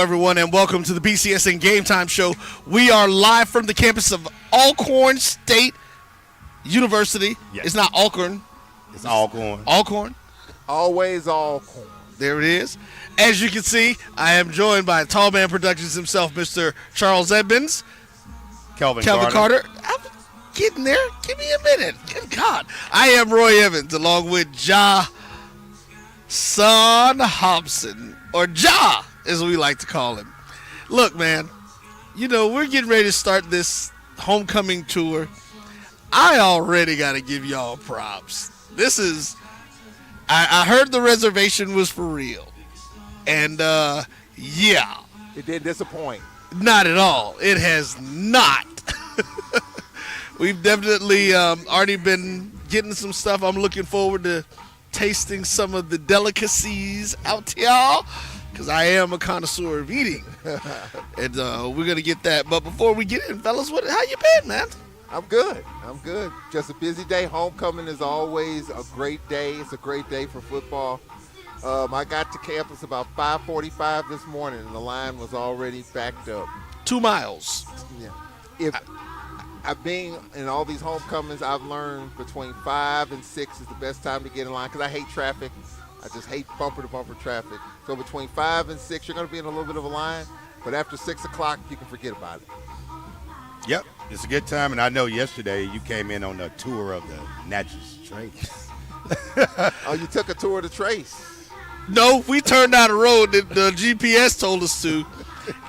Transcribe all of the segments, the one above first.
everyone, and welcome to the BCSN GameTime show. We are live from the campus of Alcorn State University. Yes. It's not Alcorn. It's Alcorn. Alcorn. Always Alcorn. There it is. As you can see, I am joined by Tall Man Productions himself, Mr. Charles Edmonds. Kelvin Carter. I'm getting there. Give me a minute. Good God. I am Roy Evans, along with Son Hobson, or Ja, as we like to call him. Look, man, we're getting ready to start this homecoming tour. I already got to give y'all props. This is, I heard the reservation was for real. And, yeah. It didn't disappoint. Not at all. It has not. We've definitely already been getting some stuff. I'm looking forward to tasting some of the delicacies out to y'all, because I am a connoisseur of eating. And we're going to get that. But before we get in, fellas, how you been, man? I'm good. Just a busy day. Homecoming is always a great day. It's a great day for football. I got to campus about 5:45 this morning, and the line was already backed up. 2 miles. Yeah. I've been in all these homecomings. I've learned between 5 and 6 is the best time to get in line, because I hate traffic. I just hate bumper-to-bumper traffic. So between 5 and 6, you're going to be in a little bit of a line. But after 6 o'clock, you can forget about it. Yep, it's a good time. And I know yesterday you came in on a tour of the Natchez Trace. Oh, you took a tour of the Trace? No, we turned down the road that the GPS told us to.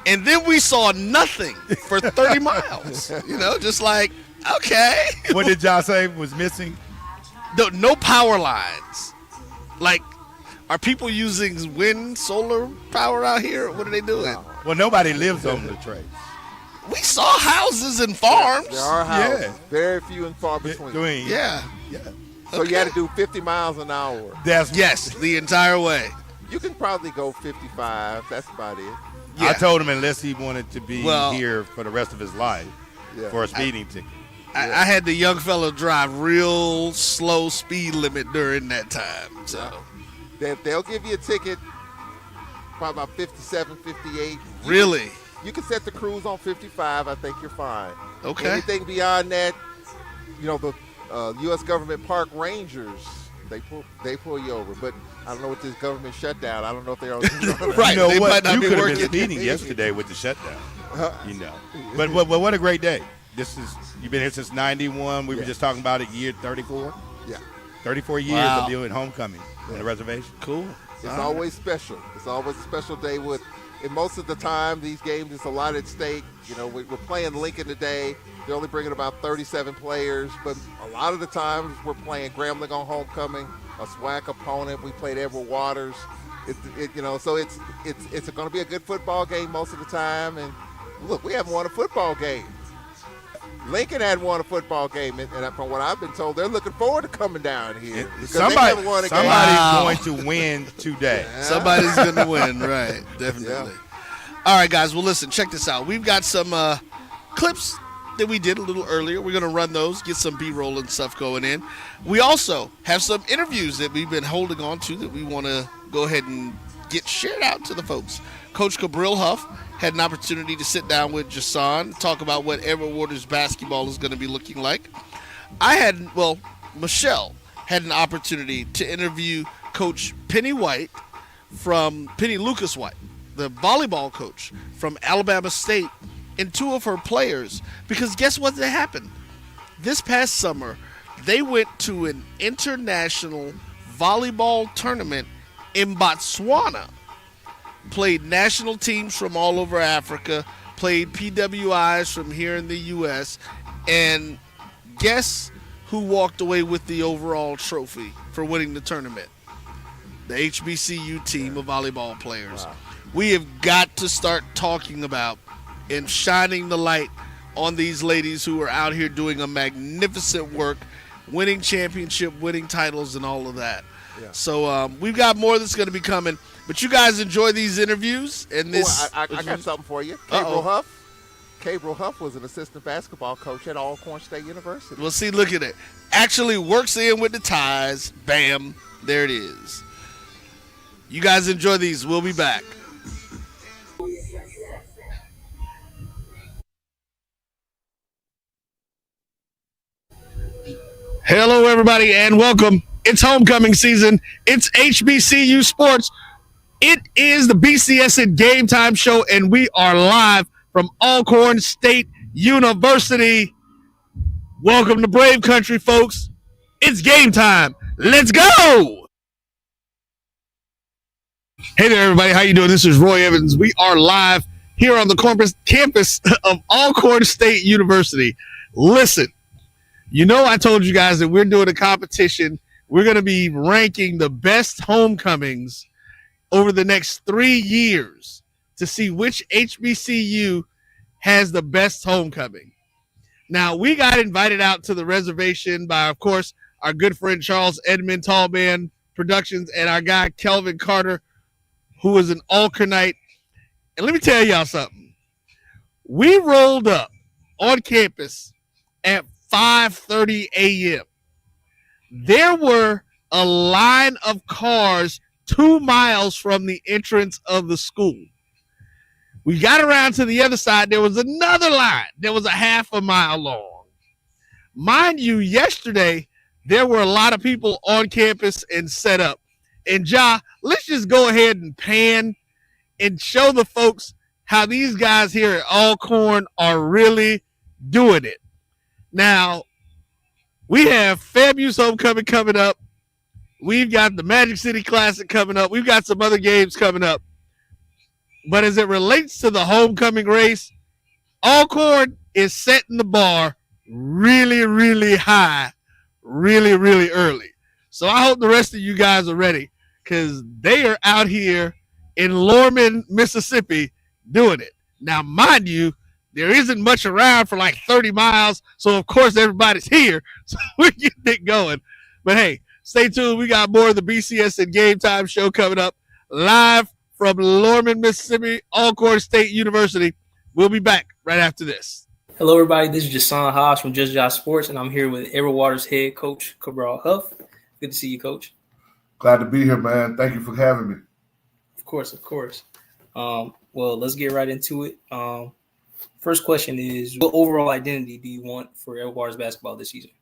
And then we saw nothing for 30 miles. Just like, okay. What did y'all say was missing? No power lines. Like, are people using wind, solar power out here? What are they doing? No. Well, nobody lives on the trace. We saw houses and farms. There are houses. Yeah. Very few and far between. Yeah. So you had to do 50 miles an hour. Yes, the entire way. You can probably go 55. That's about it. Yeah. I told him unless he wanted to be here for the rest of his life for a speeding ticket. I had the young fella drive real slow speed limit during that time. So they'll give you a ticket probably about 57, 58. Really? You can set the cruise on 55. I think you're fine. Okay. Anything beyond that, the U.S. government park rangers, they pull you over. But I don't know what this government shutdown. I don't know if they're on. Right. You know they what? might not You be could have working. been speeding yesterday with the shutdown. But what a great day. You've been here since 91. We were just talking about it, year 34. Yeah. 34 years of doing homecoming on the reservation. Cool. It's always special. It's always a special day and most of the time, these games, there's a lot at stake. We're playing Lincoln today. They're only bringing about 37 players, but a lot of the times we're playing Grambling on homecoming, a SWAC opponent. We played Edward Waters. So it's going to be a good football game most of the time. And look, we haven't won a football game. Lincoln hadn't won a football game, and from what I've been told, they're looking forward to coming down here. Somebody's going to win today. Yeah. Somebody's going to win, right? Definitely. Yeah. All right, guys. Well, listen, check this out. We've got some clips that we did a little earlier. We're going to run those, get some B-roll and stuff going in. We also have some interviews that we've been holding on to that we want to go ahead and get shared out to the folks. Coach Cabrillo Huff had an opportunity to sit down with Jason, talk about what Edward Waters basketball is going to be looking like. Michelle had an opportunity to interview Coach Penny Lucas White, the volleyball coach from Alabama State, and 2 of her players, because guess what happened? This past summer, they went to an international volleyball tournament in Botswana. Played national teams from all over Africa, played PWIs from here in the U.S., and guess who walked away with the overall trophy for winning the tournament? The HBCU team of volleyball players. Wow. We have got to start talking about and shining the light on these ladies who are out here doing a magnificent work, winning championship, winning titles, and all of that. Yeah. So we've got more that's going to be coming. But you guys enjoy these interviews. And this. I got something for you. Cabral Huff was an assistant basketball coach at Alcorn State University. Well, see, look at it. Actually works in with the ties. Bam. There it is. You guys enjoy these. We'll be back. Hello, everybody, and welcome. It's homecoming season. It's HBCU sports. It is the BCSN Game Time show, and we are live from Alcorn State University. Welcome to Brave Country, folks. It's game time. Let's go. Hey there, everybody. How you doing? This is Roy Evans. We are live here on the campus of Alcorn State University. Listen. You know, I told you guys that we're doing a competition. We're going to be ranking the best homecomings over the next 3 years to see which HBCU has the best homecoming. Now, we got invited out to the reservation by, of course, our good friend Charles Edmond, Tallman Productions, and our guy Kelvin Carter, who is an Alcornite. And let me tell y'all something. We rolled up on campus at 5:30 a.m. There were a line of cars 2 miles from the entrance of the school. We got around to the other side. There was another line that was a half a mile long. Mind you, yesterday, there were a lot of people on campus and set up. And let's just go ahead and pan and show the folks how these guys here at Alcorn are really doing it. Now, we have FAMU's homecoming coming up. We've got the Magic City Classic coming up. We've got some other games coming up. But as it relates to the homecoming race, Alcorn is setting the bar really, really high, really, really early. So I hope the rest of you guys are ready because they are out here in Lorman, Mississippi doing it. Now, mind you, there isn't much around for like 30 miles, so of course everybody's here, so we're getting it going. But hey, stay tuned. We got more of the BCSN Game Time show coming up live from Lorman, Mississippi, Alcorn State University. We'll be back right after this. Hello, everybody. This is Jason Haas from Just Josh Sports, and I'm here with Edward Waters head coach Cabral Huff. Good to see you, Coach. Glad to be here, man. Thank you for having me. Of course. Well, let's get right into it. First question is, what overall identity do you want for Edward Waters basketball this season?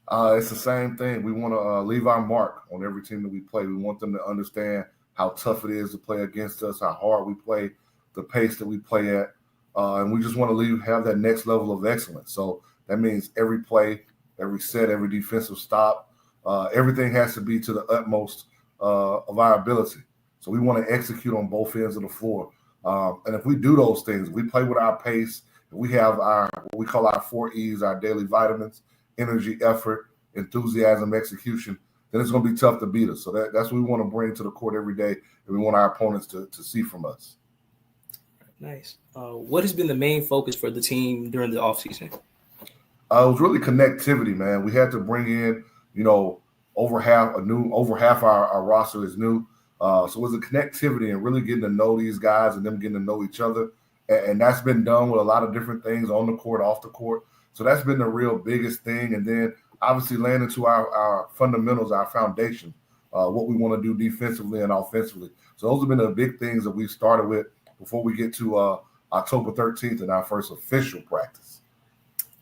It's the same thing. We want to leave our mark on every team that we play. We want them to understand how tough it is to play against us, how hard we play, the pace that we play at. And we just want to have that next level of excellence. So that means every play, every set, every defensive stop, everything has to be to the utmost of our ability. So we want to execute on both ends of the floor. And if we do those things, we play with our pace, we have what we call our 4 E's, our daily vitamins, energy, effort, enthusiasm, execution, then it's going to be tough to beat us. So that's what we want to bring to the court every day, and we want our opponents to see from us. Nice. What has been the main focus for the team during the offseason? It was really connectivity, man. We had to bring in, over half our roster is new. So it was a connectivity and really getting to know these guys and them getting to know each other. And that's been done with a lot of different things on the court, off the court. So that's been the real biggest thing. And then obviously laying into our fundamentals, our foundation, what we want to do defensively and offensively. So those have been the big things that we started with before we get to October 13th in our first official practice.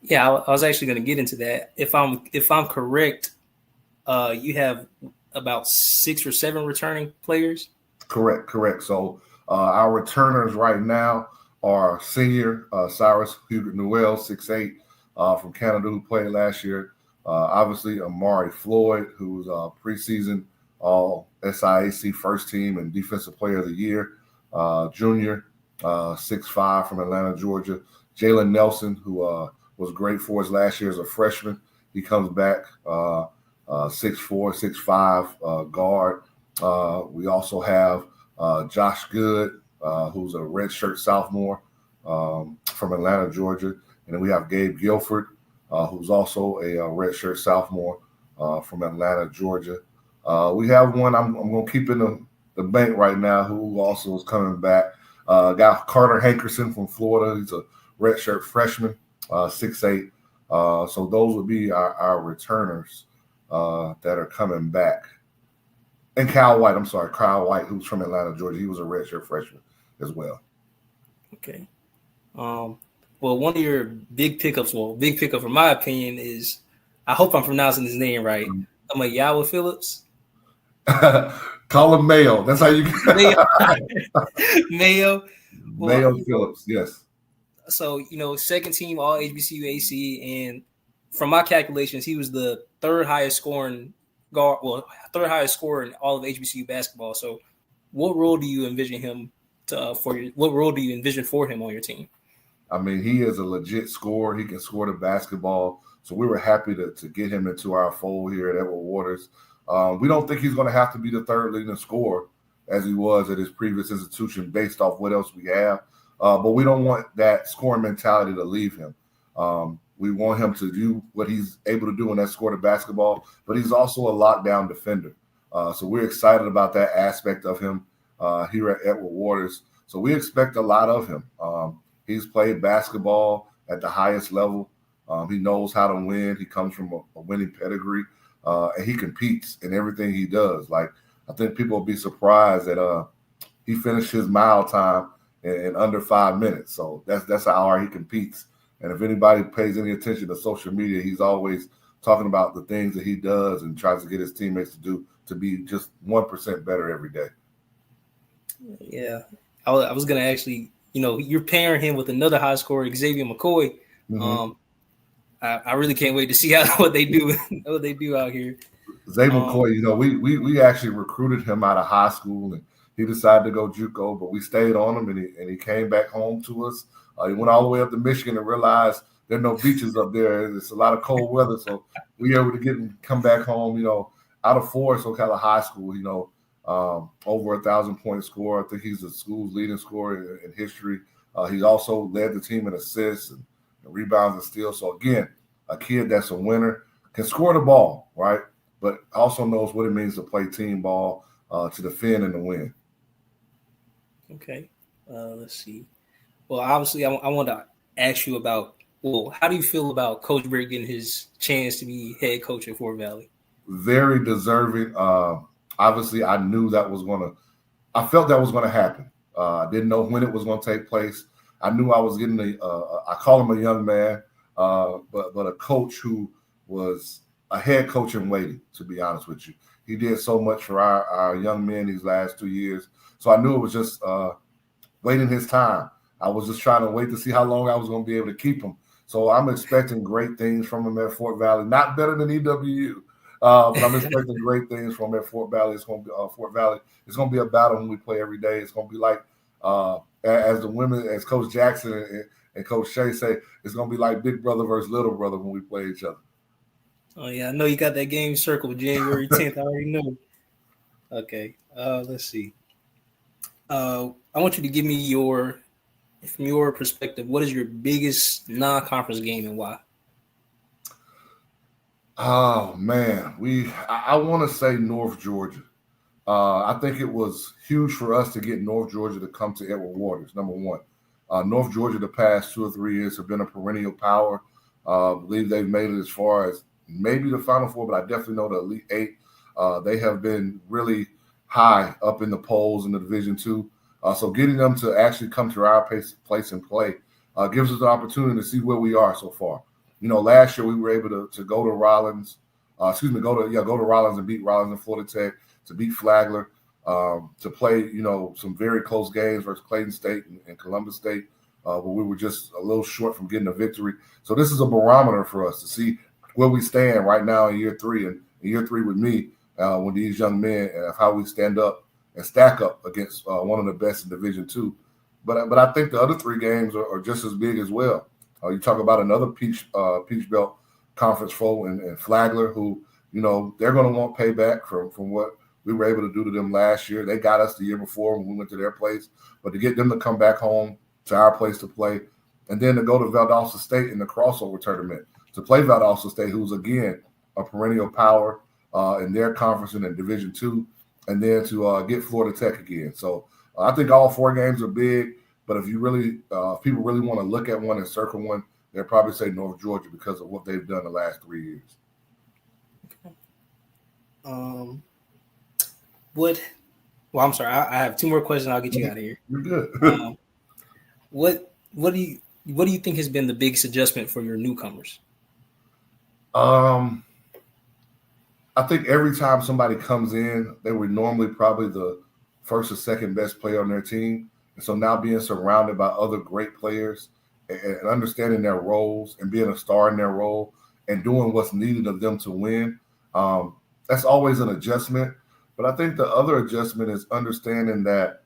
Yeah, I was actually going to get into that. If I'm correct, you have about 6 or 7 returning players? Correct. So our returners right now are senior Cyrus Huguet-Noel, 6'8", from Canada, who played last year. Obviously, Amari Floyd, who's preseason All-SIAC first team and Defensive Player of the Year. Junior, 6'5", from Atlanta, Georgia. Jalen Nelson, who was great for us last year as a freshman. He comes back 6'4", 6'5", guard. We also have Josh Good, who's a redshirt sophomore from Atlanta, Georgia. And then we have Gabe Guilford, who's also a redshirt sophomore from Atlanta, Georgia. We have one I'm going to keep in the bank right now who also is coming back. Got Carter Hankerson from Florida. He's a redshirt freshman, 6'8". So those would be our returners that are coming back. And Kyle White, who's from Atlanta, Georgia. He was a redshirt freshman as well. Okay. Well, one of your big pickup, in my opinion, is I hope I'm pronouncing his name right. I'm like Yawa Phillips. Call him Mayo. That's how you Mayo. Mayo. Mayo Well, Phillips. Yes. so second team All HBCU AC, and from my calculations, he was the third highest scoring guard. Well, third highest scorer in all of HBCU basketball. So, what role do you envision him what role do you envision for him on your team? I mean, he is a legit scorer. He can score the basketball. So we were happy to get him into our fold here at Edward Waters. We don't think he's going to have to be the third leading scorer as he was at his previous institution based off what else we have. But we don't want that scoring mentality to leave him. We want him to do what he's able to do, and that's score the basketball. But he's also a lockdown defender. So we're excited about that aspect of him here at Edward Waters. So we expect a lot of him. He's played basketball at the highest level. He knows how to win. He comes from a winning pedigree, and he competes in everything he does. Like, I think people will be surprised that he finished his mile time in under 5 minutes. So that's how hard he competes. And if anybody pays any attention to social media, he's always talking about the things that he does and tries to get his teammates to be just 1% better every day. Yeah, I was gonna actually, you're pairing him with another high scorer, Xavier McCoy. Mm-hmm. I really can't wait to see what they do out here. Xavier McCoy, we actually recruited him out of high school, and he decided to go JUCO, but we stayed on him, and he came back home to us. He went all the way up to Michigan and realized there are no beaches up there. It's a lot of cold weather, so we were able to get him come back home. Out of Forest Ocala High School, over 1,000-point scorer. I think he's the school's leading scorer in history. He also led the team in assists and rebounds and steals. So again, a kid that's a winner, can score the ball, right? But also knows what it means to play team ball, to defend and to win. Okay, let's see. Well, obviously, I want to ask you about. Well, how do you feel about Coach Britt getting his chance to be head coach at Fort Valley? Very deserving. Obviously, I knew I felt that was going to happen. I didn't know when it was going to take place. I knew I was getting I call him a young man, but a coach who was a head coach in waiting, to be honest with you. He did so much for our young men these last 2 years. So I knew it was just waiting his time. I was just trying to wait to see how long I was going to be able to keep him. So I'm expecting great things from him at Fort Valley. Not better than EWU, but I'm expecting great things from him at Fort Valley. It's going to be Fort Valley. It's going to be a battle when we play every day. It's going to be like as Coach Jackson and Coach Shea say, it's going to be like big brother versus little brother when we play each other. Oh yeah, I know you got that game circled January 10th. I already know. Okay, let's see. I want you to give me from your perspective, what is your biggest non-conference game and why? Oh man, I want to say North Georgia. I think it was huge for us to get North Georgia to come to Edward Waters, number one. North Georgia the past 2 or 3 years have been a perennial power. I believe they've made it as far as maybe the Final Four, but I definitely know the Elite Eight. They have been really high up in the polls in the Division II. So getting them to actually come to our place and play gives us the opportunity to see where we are so far. Last year we were able to go to Rollins, go to Rollins and beat Rollins and Florida Tech, to beat Flagler, to play, some very close games versus Clayton State and Columbus State, where we were just a little short from getting a victory. So this is a barometer for us to see where we stand right now in year 3, and in year 3 with me, with these young men, and how we stand up and stack up against one of the best in Division II. But I think the other 3 games are just as big as well. You talk about another Peach Belt Conference foe and Flagler, who, they're going to want payback from what we were able to do to them last year. They got us the year before when we went to their place. But to get them to come back home to our place to play, and then to go to Valdosta State in the crossover tournament, to play Valdosta State, who's, again, a perennial power in their conference and in Division II, and then to get Florida Tech again. So I think all 4 games are big, but if you really, if people really want to look at one and circle one, they'll probably say North Georgia because of what they've done the last 3 years. Okay. Well, I'm sorry. I have 2 more questions. I'll get you out of here. You're good. What do you think has been the biggest adjustment for your newcomers? I think every time somebody comes in, they were normally probably the first or second best player on their team. And so now being surrounded by other great players and understanding their roles and being a star in their role and doing what's needed of them to win, that's always an adjustment. But I think the other adjustment is understanding that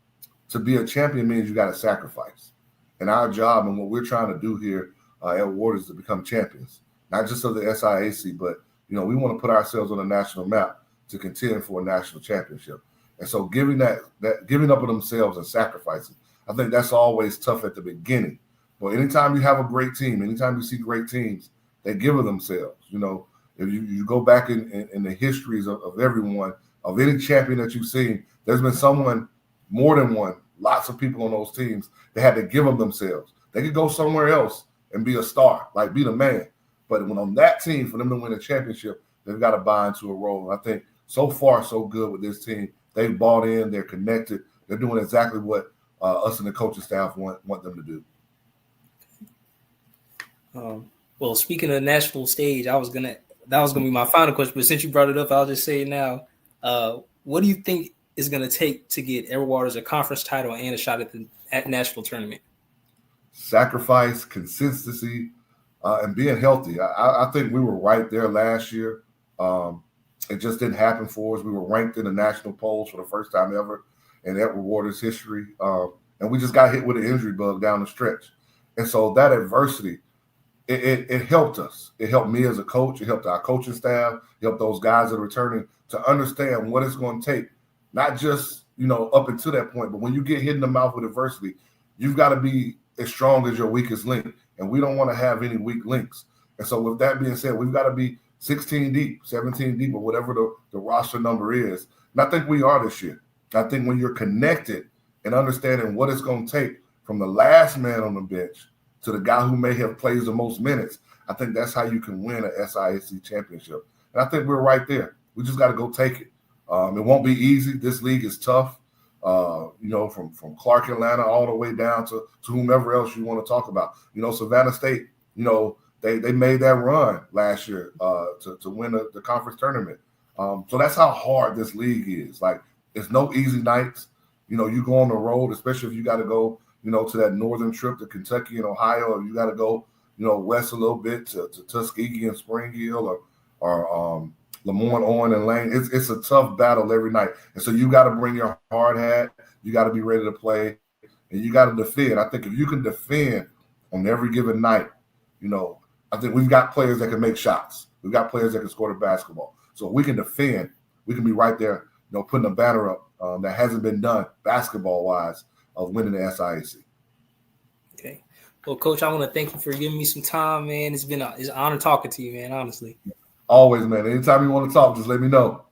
to be a champion means you got to sacrifice. And our job and what we're trying to do here at Ward is to become champions, not just of the SIAC, but we want to put ourselves on the national map to contend for a national championship. And so giving up of themselves and sacrificing, I think that's always tough at the beginning. But anytime you have a great team, anytime you see great teams, they give of themselves. If you go back in the histories of everyone, of any champion that you've seen, there's been someone, more than one, lots of people on those teams that had to give of themselves. They could go somewhere else and be a star, like be the man. But when on that team, for them to win a championship, they've got to buy into a role. And I think so far, so good with this team. They've bought in. They're connected. They're doing exactly what us and the coaching staff want them to do. Well, speaking of the national stage, that was gonna be my final question. But since you brought it up, I'll just say it now. What do you think is going to take to get Edward Waters a conference title and a shot at the national tournament? Sacrifice, consistency, and being healthy. I think we were right there last year. It just didn't happen for us. We were ranked in the national polls for the first time ever in Edward Waters' history. And we just got hit with an injury bug down the stretch. And so that adversity, it helped us. It helped me as a coach. It helped our coaching staff. It helped those guys that are returning to understand what it's going to take. Not just, up until that point, but when you get hit in the mouth with adversity, you've got to be as strong as your weakest link. And we don't want to have any weak links. And so with that being said, we've got to be 16 deep, 17 deep, or whatever the roster number is. And I think we are this year. I think when you're connected and understanding what it's going to take from the last man on the bench to the guy who may have played the most minutes, I think that's how you can win an SIAC championship. And I think we're right there. We just got to go take it. It won't be easy. This league is tough, from Clark, Atlanta, all the way down to whomever else you want to talk about. Savannah State, they made that run last year to win the conference tournament. So that's how hard this league is. Like, it's no easy nights. You go on the road, especially if you got to go, to that northern trip to Kentucky and Ohio, or you got to go, west a little bit to Tuskegee and Spring Hill or Lemoyne, Owen, and Lane. It's a tough battle every night. And so you got to bring your hard hat. You got to be ready to play, and you got to defend. I think if you can defend on every given night, I think we've got players that can make shots. We've got players that can score the basketball. So if we can defend, we can be right there, putting a banner up that hasn't been done basketball-wise of winning the SIAC. Okay. Well, Coach, I want to thank you for giving me some time, man. It's an honor talking to you, man, honestly. Always, man. Anytime you want to talk, just let me know.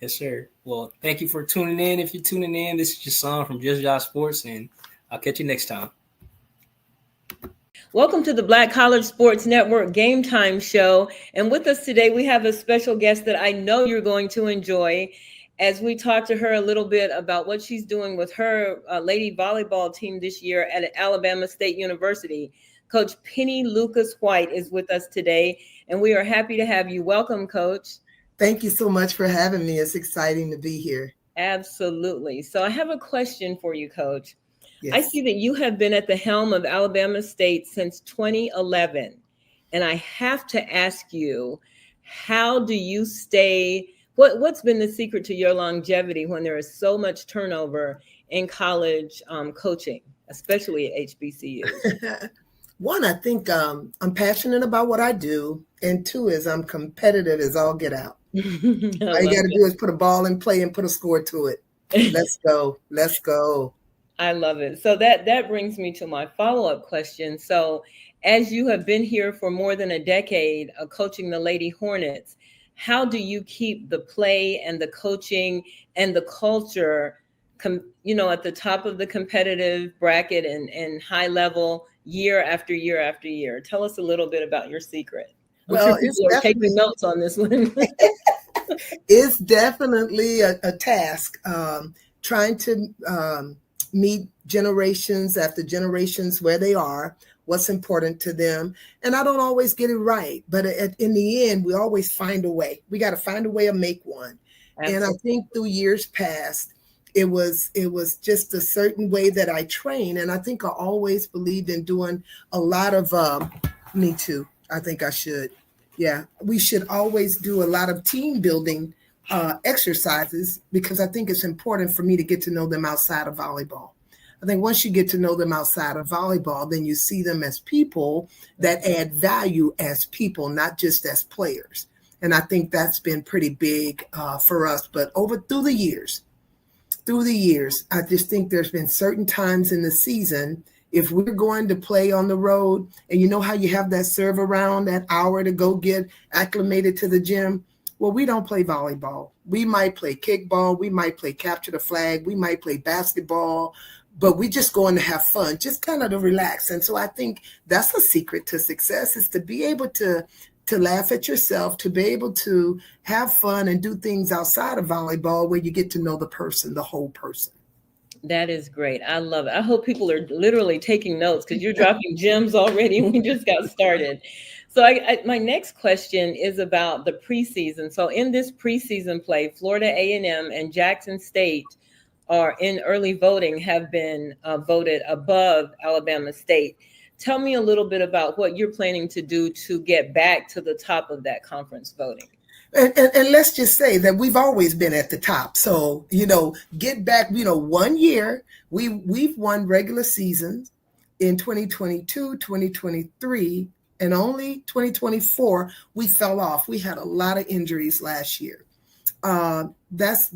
Yes, sir. Well, thank you for tuning in. If you're tuning in, this is your son from Just Josh Sports, and I'll catch you next time. Welcome to the Black College Sports Network Game Time show. And with us today, we have a special guest that I know you're going to enjoy as we talk to her a little bit about what she's doing with her lady volleyball team this year at Alabama State University. Coach Penny Lucas White is with us today, and we are happy to have you. Welcome, Coach. Thank you so much for having me. It's exciting to be here. Absolutely. So I have a question for you, Coach. Yes. I see that you have been at the helm of Alabama State since 2011, and I have to ask you, how do you stay? What's been the secret to your longevity when there is so much turnover in college coaching, especially at HBCUs? One, I think I'm passionate about what I do. And two is I'm competitive as all get out. All you got to do is put a ball in play and put a score to it. Let's go. Let's go. I love it. So that brings me to my follow-up question. So as you have been here for more than a decade coaching the Lady Hornets, how do you keep the play and the coaching and the culture, at the top of the competitive bracket and high level year after year after year? Tell us a little bit about your secret. Well, it's taking notes on this one. It's definitely a task, trying to meet generations after generations where they are, what's important to them. And I don't always get it right, but in the end, we always find a way. We got to find a way to make one. Absolutely. And I think through years past, it was just a certain way that I train. And I think I always believed in doing a lot of, me too. I think I should. Yeah, we should always do a lot of team building exercises, because I think it's important for me to get to know them outside of volleyball. I think once you get to know them outside of volleyball, then you see them as people that add value as people, not just as players. And I think that's been pretty big for us. But through the years, I just think there's been certain times in the season, if we're going to play on the road, and you know how you have that serve around, that hour to go get acclimated to the gym. Well, we don't play volleyball. We might play kickball. We might play capture the flag. We might play basketball, but we just going to have fun, just kind of to relax. And so I think that's a secret to success, is to be able to laugh at yourself, to be able to have fun and do things outside of volleyball where you get to know the person, the whole person. That is great. I love it. I hope people are literally taking notes, because you're dropping gems already and we just got started. So my next question is about the preseason. So in this preseason play, Florida A&M and Jackson State are in early voting, have been voted above Alabama State. Tell me a little bit about what you're planning to do to get back to the top of that conference voting. And let's just say that we've always been at the top. So, get back, 1 year, we've won regular seasons in 2022, 2023, and only 2024, we fell off. We had a lot of injuries last year. That's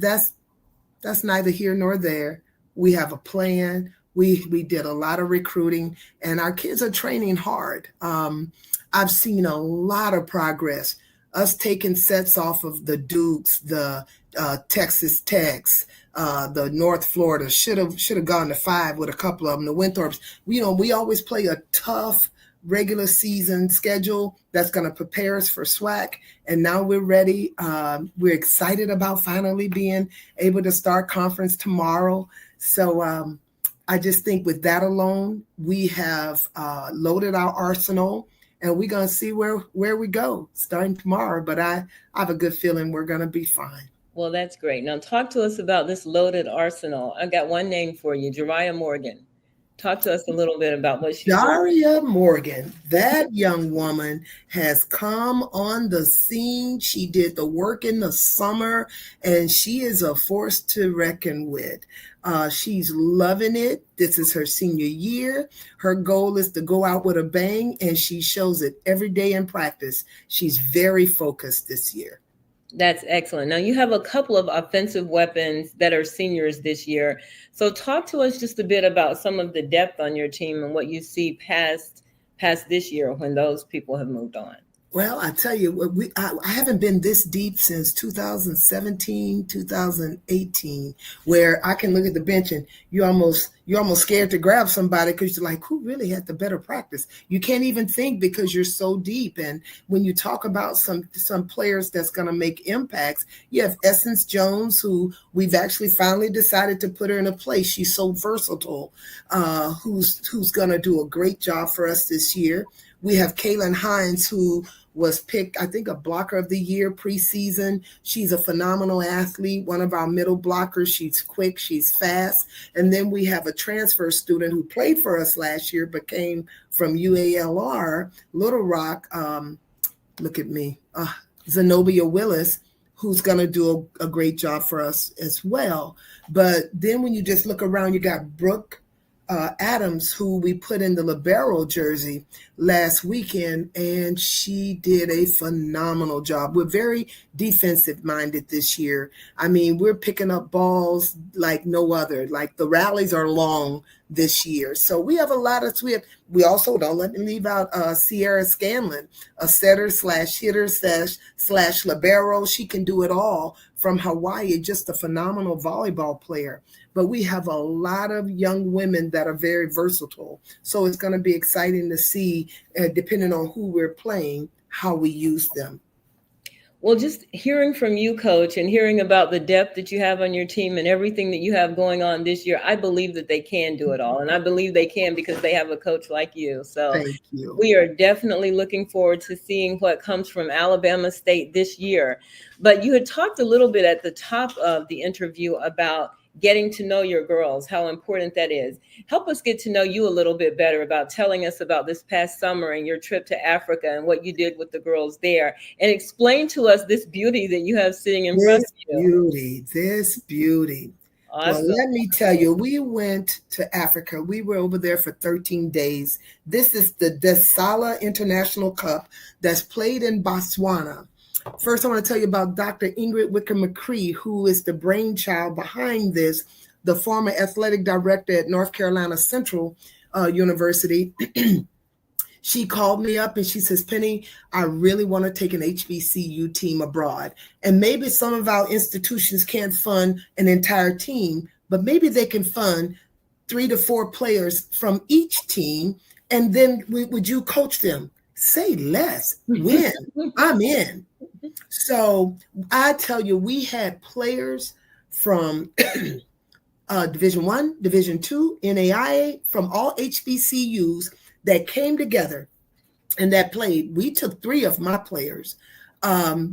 neither here nor there. We have a plan. We did a lot of recruiting, and our kids are training hard. I've seen a lot of progress. Us taking sets off of the Dukes, the Texas Techs, the North Florida, should have gone to 5 with a couple of them. The Winthorpes, we always play a tough regular season schedule that's going to prepare us for SWAC. And now we're ready. We're excited about finally being able to start conference tomorrow. So I just think with that alone, we have loaded our arsenal. And we're going to see where we go starting tomorrow. But I have a good feeling we're going to be fine. Well, that's great. Now, talk to us about this loaded arsenal. I got one name for you, Jariah Morgan. Talk to us a little bit about what she's doing. Jariah Morgan, that young woman has come on the scene. She did the work in the summer, and she is a force to reckon with. She's loving it. This is her senior year. Her goal is to go out with a bang, and she shows it every day in practice. She's very focused this year. That's excellent. Now, you have a couple of offensive weapons that are seniors this year. So talk to us just a bit about some of the depth on your team and what you see past this year when those people have moved on. Well, I tell you, I haven't been this deep since 2017, 2018, where I can look at the bench and you're almost scared to grab somebody because you're like, who really had the better practice? You can't even think because you're so deep. And when you talk about some players that's going to make impacts, you have Essence Jones, who we've actually finally decided to put her in a place. She's so versatile, who's going to do a great job for us this year. We have Kaylin Hines, who was picked, I think, a blocker of the year preseason. She's a phenomenal athlete, one of our middle blockers. She's quick, she's fast. And then we have a transfer student who played for us last year, but came from UALR, Little Rock. Look at me, Zenobia Willis, who's going to do a great job for us as well. But then when you just look around, you got Brooke Adams, who we put in the libero jersey last weekend, and she did a phenomenal job. We're very defensive minded this year. I mean, we're picking up balls like no other. Like the rallies are long this year. So we have a lot of, we also don't let me leave out Sierra Scanlon, a setter / hitter / libero. She can do it all from Hawaii, just a phenomenal volleyball player. But we have a lot of young women that are very versatile. So it's going to be exciting to see, depending on who we're playing, how we use them. Well, just hearing from you, Coach, and hearing about the depth that you have on your team and everything that you have going on this year, I believe that they can do it all. And I believe they can because they have a coach like you. So Thank you. we are definitely looking forward to seeing what comes from Alabama State this year. But you had talked a little bit at the top of the interview about getting to know your girls, how important that is. Help us get to know you a little bit better about telling us about this past summer and your trip to Africa and what you did with the girls there. And explain to us this beauty that you have sitting in front of you. This beauty. Awesome. Well, let me tell you, we went to Africa. We were over there for 13 days. This is the Desala International Cup that's played in Botswana. First, I want to tell you about Dr. Ingrid Wicker-McCree, who is the brainchild behind this, the former athletic director at North Carolina Central University. She called me up and she says, Penny, I really want to take an HBCU team abroad. And maybe some of our institutions can't fund an entire team, but maybe they can fund 3 to 4 players from each team. And then would you coach them? Say less. When? I'm in. So I tell you, we had players from Division I, Division II, NAIA, from all HBCUs that came together and that played. We took 3 of my players.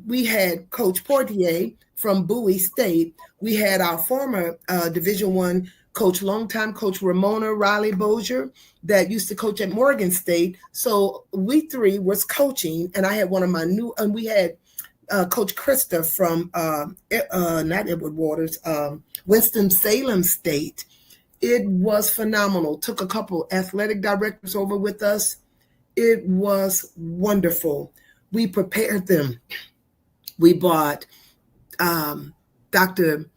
We had Coach Portier from Bowie State. We had our former Division I coach, longtime coach Ramona Riley Bozier, that used to coach at Morgan State. So we 3 was coaching, and I had one of my new, and we had Coach Krista from not Edward Waters, Winston-Salem State. It was phenomenal. Took a couple athletic directors over with us. It was wonderful. We prepared them. We brought Dr.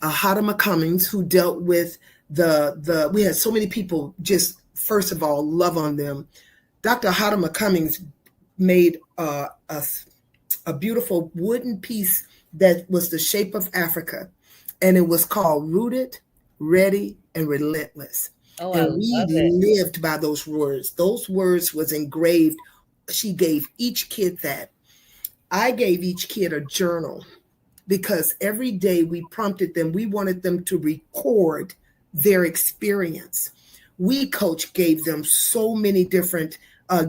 Hadama Cummings, who dealt with we had so many people just, first of all, love on them. Dr. Hadama Cummings made a beautiful wooden piece that was the shape of Africa, and it was called Rooted, Ready, and Relentless. Oh, and we lived by those words. Those words was engraved. She gave each kid that. I gave each kid a journal because every day we prompted them. We wanted them to record their experience. We, Coach, gave them so many different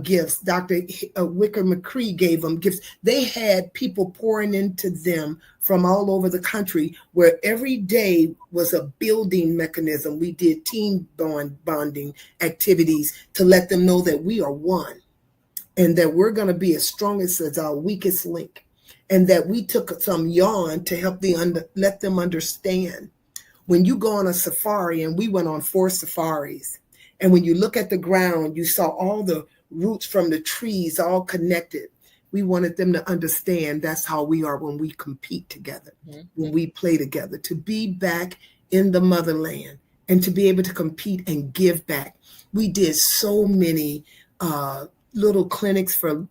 gifts. Dr. Wicker-McCree gave them gifts. They had people pouring into them from all over the country, where every day was a building mechanism. We did team bonding activities to let them know that we are one and that we're going to be as strong as our weakest link, and that we took some yarn to help let them understand. When you go on a safari, and we went on 4 safaris, and when you look at the ground, you saw all the roots from the trees all connected. We wanted them to understand that's how we are when we compete together, when we play together, to be back in the motherland and to be able to compete and give back. We did so many little clinics for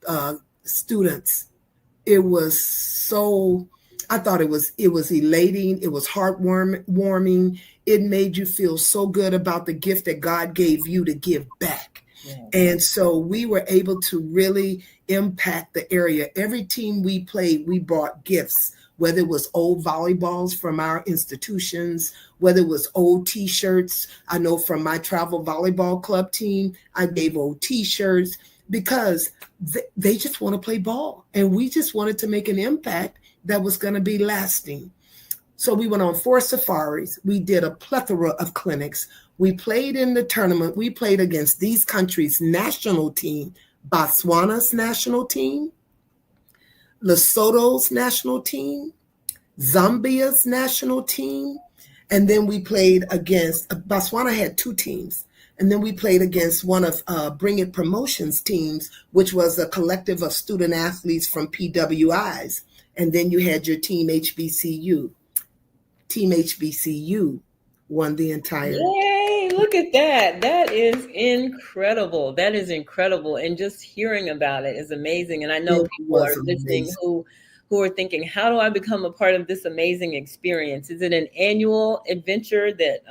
students. It was so, I thought it was elating. It was heartwarming. It made you feel so good about the gift that God gave you to give back. Yeah. And so we were able to really impact the area. Every team we played, we brought gifts, whether it was old volleyballs from our institutions, whether it was old T-shirts. I know from my travel volleyball club team, I gave old T-shirts because they just want to play ball. And we just wanted to make an impact that was going to be lasting. So we went on 4 safaris. We did a plethora of clinics. We played in the tournament. We played against these countries' national team, Botswana's national team, Lesotho's national team, Zambia's national team. And then we played against, Botswana had 2 teams. And then we played against one of Bring It Promotions teams, which was a collective of student athletes from PWIs. And then you had your team HBCU. Team HBCU won the entire. Yay, look at that. That is incredible. That is incredible. And just hearing about it is amazing. And I know people are listening who are thinking, how do I become a part of this amazing experience? Is it an annual adventure that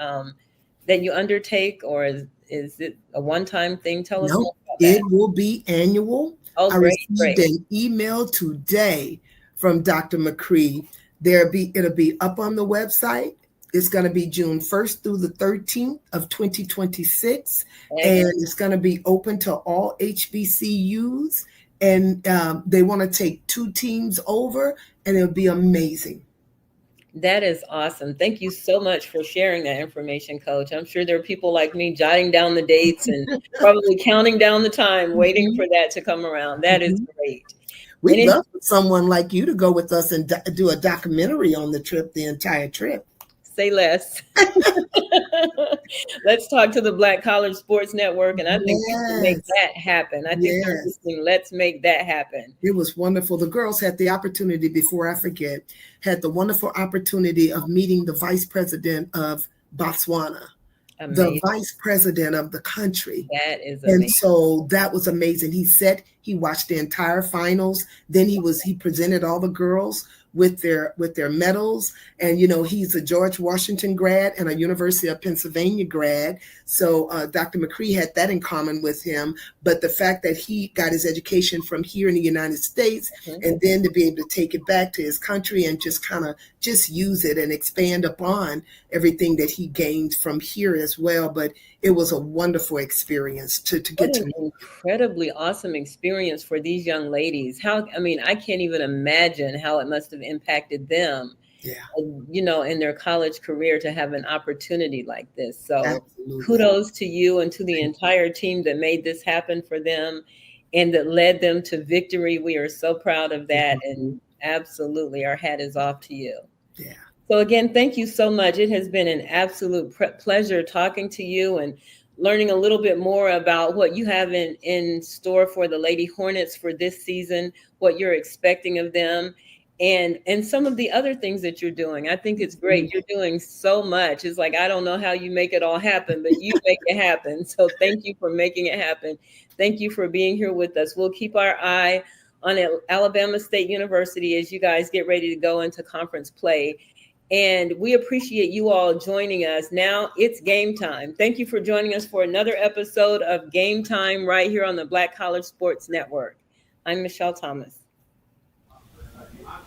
you undertake, or is it a one-time thing? Tell us more about that. It will be annual. Oh, I received an email today from Dr. McCree. It'll be up on the website. It's going to be June 1st through the 13th of 2026. And it's going to be open to all HBCUs. And they want to take 2 teams over, and it'll be amazing. That is awesome. Thank you so much for sharing that information, Coach. I'm sure there are people like me jotting down the dates and probably counting down the time, waiting for that to come around. That is great. We'd love for someone like you to go with us and do a documentary on the trip, the entire trip. Say less. Let's talk to the Black College Sports Network, and I think we can make that happen. I think they're listening. Let's make that happen. It was wonderful. The girls had the opportunity, before I forget, had the wonderful opportunity of meeting the vice president of Botswana. Amazing. The vice president of the country. That is amazing. And so that was amazing. He watched the entire finals. Then he presented all the girls with their medals. And, he's a George Washington grad and a University of Pennsylvania grad. So Dr. McCree had that in common with him. But the fact that he got his education from here in the United States, and then to be able to take it back to his country and just use it and expand upon everything that he gained from here as well. But it was a wonderful experience to get to know. Incredibly awesome experience for these young ladies. I can't even imagine how it must have impacted them, in their college career to have an opportunity like this. So absolutely. Kudos to you and to the entire team that made this happen for them and that led them to victory. We are so proud of that. And absolutely, our hat is off to you. Yeah. So again, thank you so much. It has been an absolute pleasure talking to you and learning a little bit more about what you have in store for the Lady Hornets for this season, what you're expecting of them, and some of the other things that you're doing. I think it's great. You're doing so much. It's like, I don't know how you make it all happen, but you make it happen. So thank you for making it happen. Thank you for being here with us. We'll keep our eye on Alabama State University as you guys get ready to go into conference play. And we appreciate you all joining us. Now it's game time. Thank you for joining us for another episode of Game Time right here on the Black College Sports Network. I'm Michelle Thomas.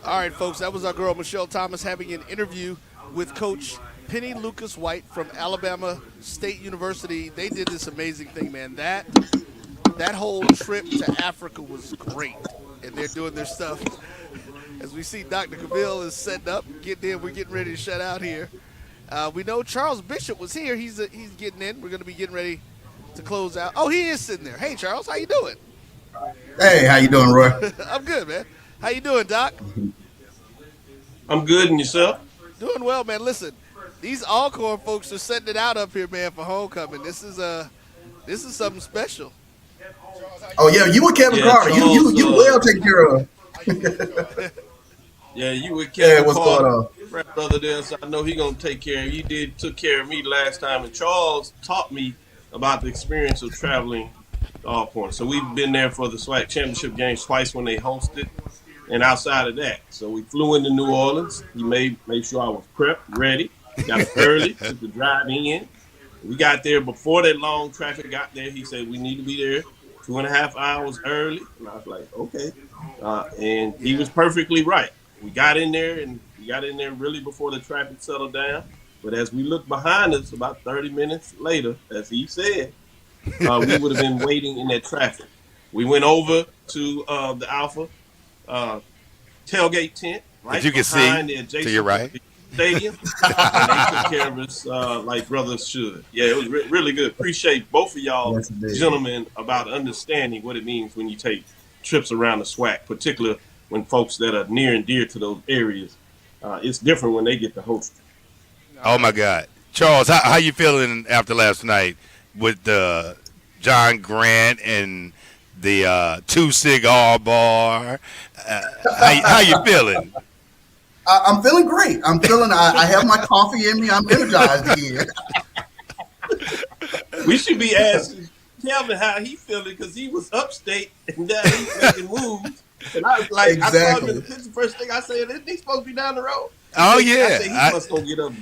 All right, folks, that was our girl Michelle Thomas having an interview with Coach Penny Lucas White from Alabama State University. They did this amazing thing, man. That whole trip to Africa was great, and they're doing their stuff. As we see Dr. Cavill is setting up, getting in. We're getting ready to shut out here. We know Charles Bishop was here. He's getting in. We're going to be getting ready to close out. Oh, he is sitting there. Hey, Charles, how you doing? Hey, how you doing, Roy? I'm good, man. How you doing, Doc? I'm good, and yourself? Doing well, man. Listen, these Alcorn folks are setting it out up here, man, for homecoming. This is something special. Oh yeah, you with Kevin Carter. Charles, you well taken care of. Yeah, you with Kevin what's Carter, going on? Frat brother there, so I know he gonna take care of you. He took care of me last time, and Charles taught me about the experience of traveling to Alcorn. So we've been there for the SWAC championship games twice when they hosted, and outside of that. So we flew into New Orleans. He made sure I was prepped, ready. Got up early, took the drive in. We got there before that long traffic got there. He said we need to be there 2.5 hours early, and I was like, okay. And he was perfectly right. We got in there really before the traffic settled down. But as we looked behind us, about 30 minutes later, as he said, we would have been waiting in that traffic. We went over to the Alpha tailgate tent, right as you can see to your right. Stadium. And they took care of us like brothers should. Yeah, it was really good. Appreciate both of y'all gentlemen about understanding what it means when you take trips around the SWAC, particularly when folks that are near and dear to those areas. It's different when they get to host. Oh my God, Charles, how you feeling after last night with John Grant and the 2 cigar bar? How you feeling? I'm feeling great. I have my coffee in me. I'm energized again. We should be asking Kelvin how he feeling because he was upstate and now he's making moves. And I was like, exactly. I saw him in the picture. First thing I said, isn't he supposed to be down the road? Oh yeah, I said, he must go get up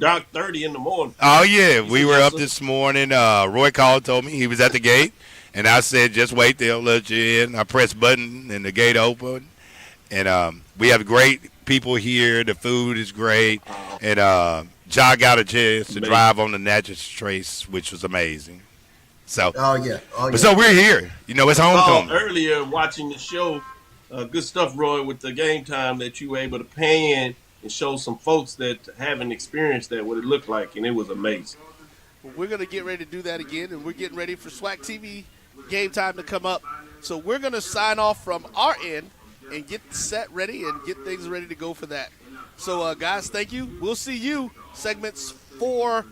dark 30 in the morning. Oh yeah, we were up this morning. Roy called, told me he was at the gate, and I said, just wait, they'll let you in. I pressed button and the gate opened. And we have great people here. The food is great. And John got a chance to drive on the Natchez Trace, which was amazing. So, Oh yeah. but so we're here. You know, it's homecoming. Earlier watching the show, good stuff, Roy, with the game time that you were able to pan and show some folks that haven't experienced that what it looked like, and it was amazing. Well, we're going to get ready to do that again, and we're getting ready for SWAC TV game time to come up. So we're going to sign off from our end and get the set ready and get things ready to go for that. So, guys, thank you. We'll see you segments 4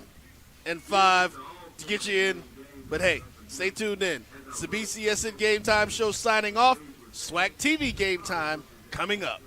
and 5 to get you in. But, hey, stay tuned in. It's the BCSN Game Time Show signing off. SWAC TV Game Time coming up.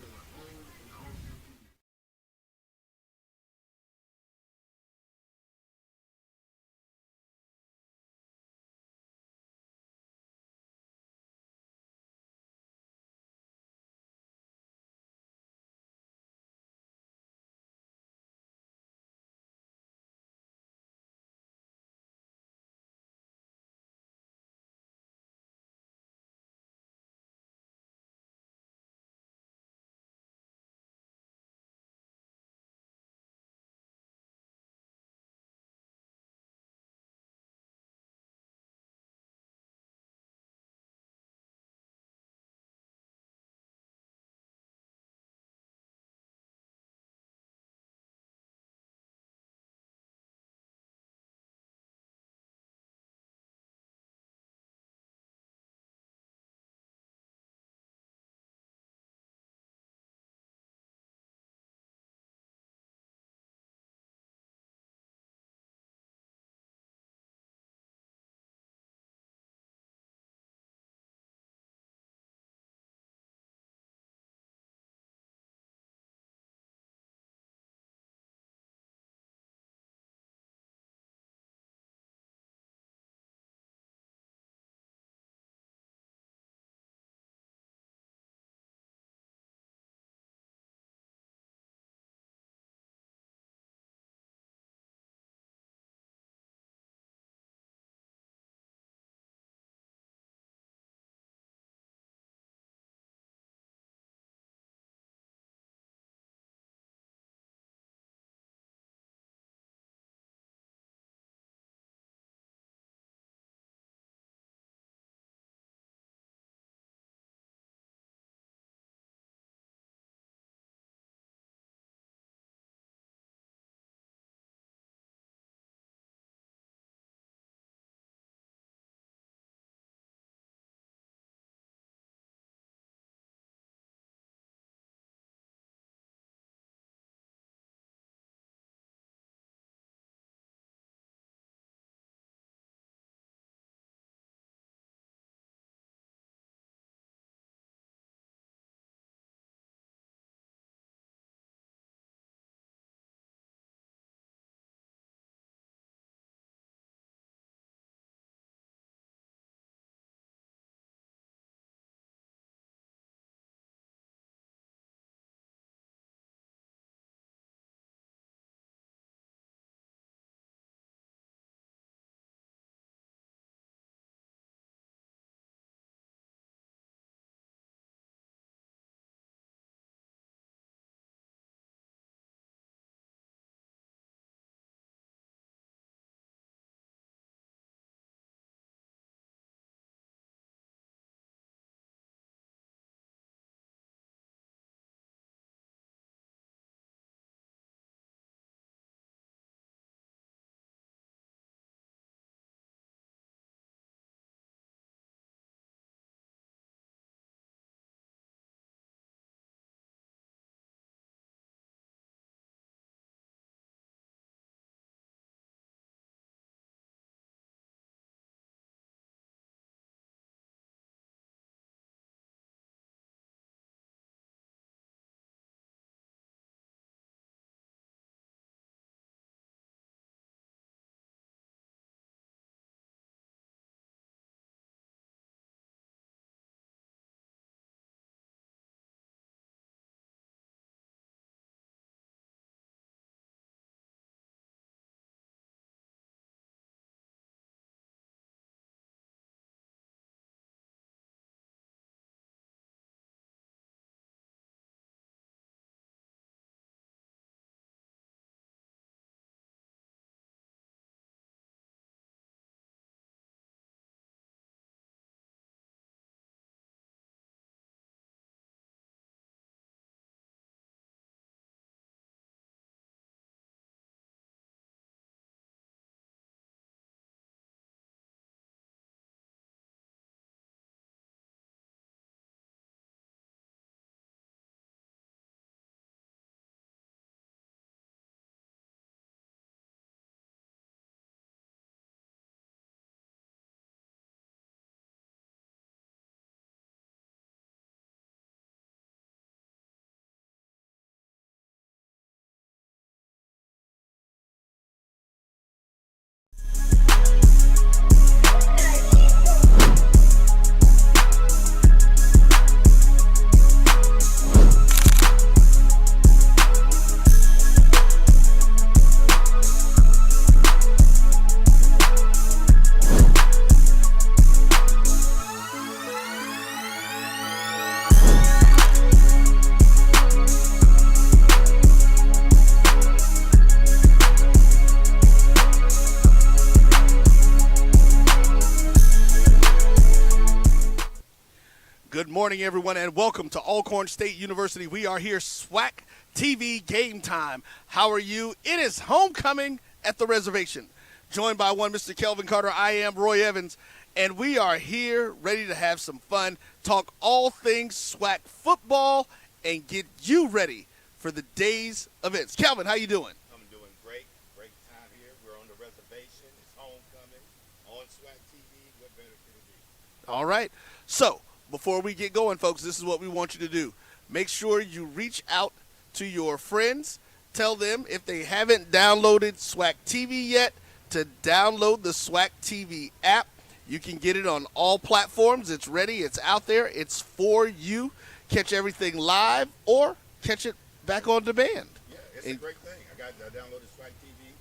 morning, everyone, and welcome to Alcorn State University. We are here, SWAC TV Game Time. How are you? It is homecoming at the Reservation. Joined by one Mr. Kelvin Carter, I am Roy Evans, and we are here ready to have some fun, talk all things SWAC football, and get you ready for the day's events. Kelvin, how you doing? I'm doing great. Great time here. We're on the reservation. It's homecoming on SWAC TV. What better could it be? All right. So, before we get going, folks, this is what we want you to do. Make sure you reach out to your friends. Tell them if they haven't downloaded SWAC TV yet to download the SWAC TV app. You can get it on all platforms. It's ready. It's out there. It's for you. Catch everything live or catch it back on demand. Yeah, it's a great thing. I downloaded SWAC TV.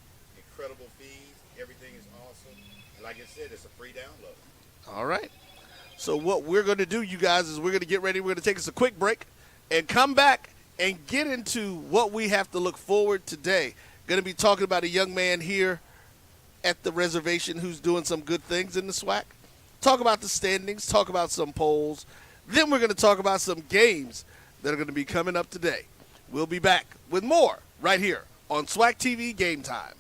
Incredible feeds. Everything is awesome. And like I said, it's a free download. All right. So what we're going to do, you guys, is we're going to get ready. We're going to take us a quick break and come back and get into what we have to look forward today. Going to be talking about a young man here at the reservation who's doing some good things in the SWAC. Talk about the standings, talk about some polls. Then we're going to talk about some games that are going to be coming up today. We'll be back with more right here on SWAC TV Game Time.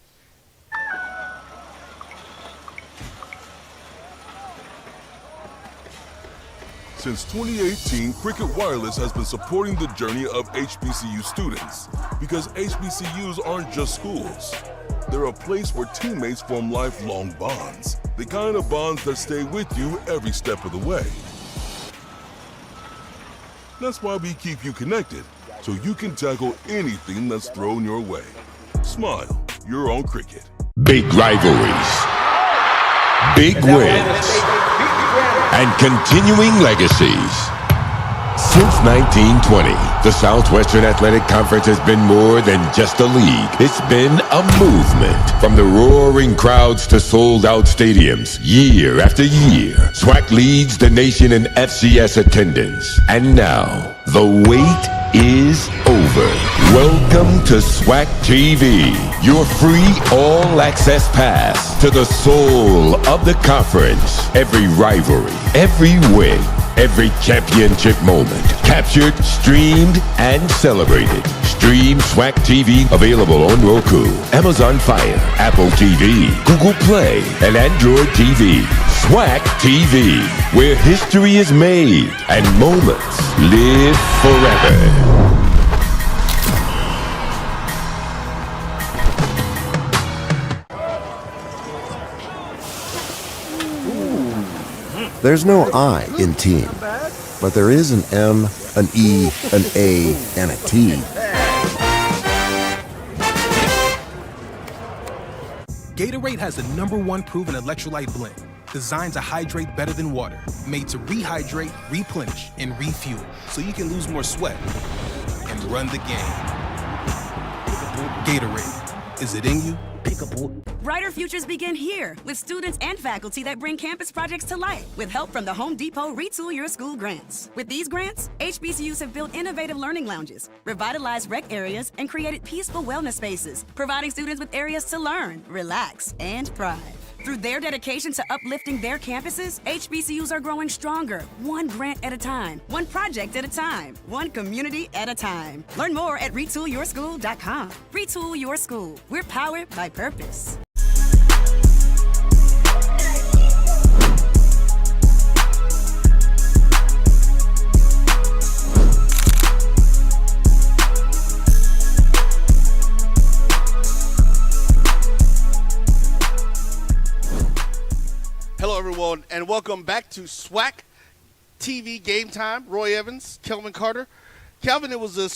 Since 2018, Cricket Wireless has been supporting the journey of HBCU students because HBCUs aren't just schools. They're a place where teammates form lifelong bonds, the kind of bonds that stay with you every step of the way. That's why we keep you connected, so you can tackle anything that's thrown your way. Smile, you're on Cricket. Big rivalries, big wins, and continuing legacies. Since 1920, the Southwestern Athletic Conference has been more than just a league. It's been a movement. From the roaring crowds to sold-out stadiums, year after year, SWAC leads the nation in FCS attendance. And now, the wait is over. Welcome to SWAC TV, your free all-access pass to the soul of the conference. Every rivalry, every win, every championship moment, captured, streamed, and celebrated. Stream SWAC TV, available on Roku, Amazon Fire, Apple TV, Google Play, and Android TV. SWAC TV, where history is made and moments live forever. There's no I in team, but there is an M, an E, an A, and a T. Gatorade has the #1 proven electrolyte blend, designed to hydrate better than water, made to rehydrate, replenish, and refuel, so you can lose more sweat and run the game. Gatorade, is it in you? Brighter futures begin here with students and faculty that bring campus projects to life with help from the Home Depot Retool Your School grants. With these grants, HBCUs have built innovative learning lounges, revitalized rec areas, and created peaceful wellness spaces, providing students with areas to learn, relax, and thrive. Through their dedication to uplifting their campuses, HBCUs are growing stronger, one grant at a time, one project at a time, one community at a time. Learn more at retoolyourschool.com. Retool Your School. We're powered by purpose. Hello, everyone, and welcome back to SWAC TV Game Time. Roy Evans, Kelvin Carter. Kelvin, it was a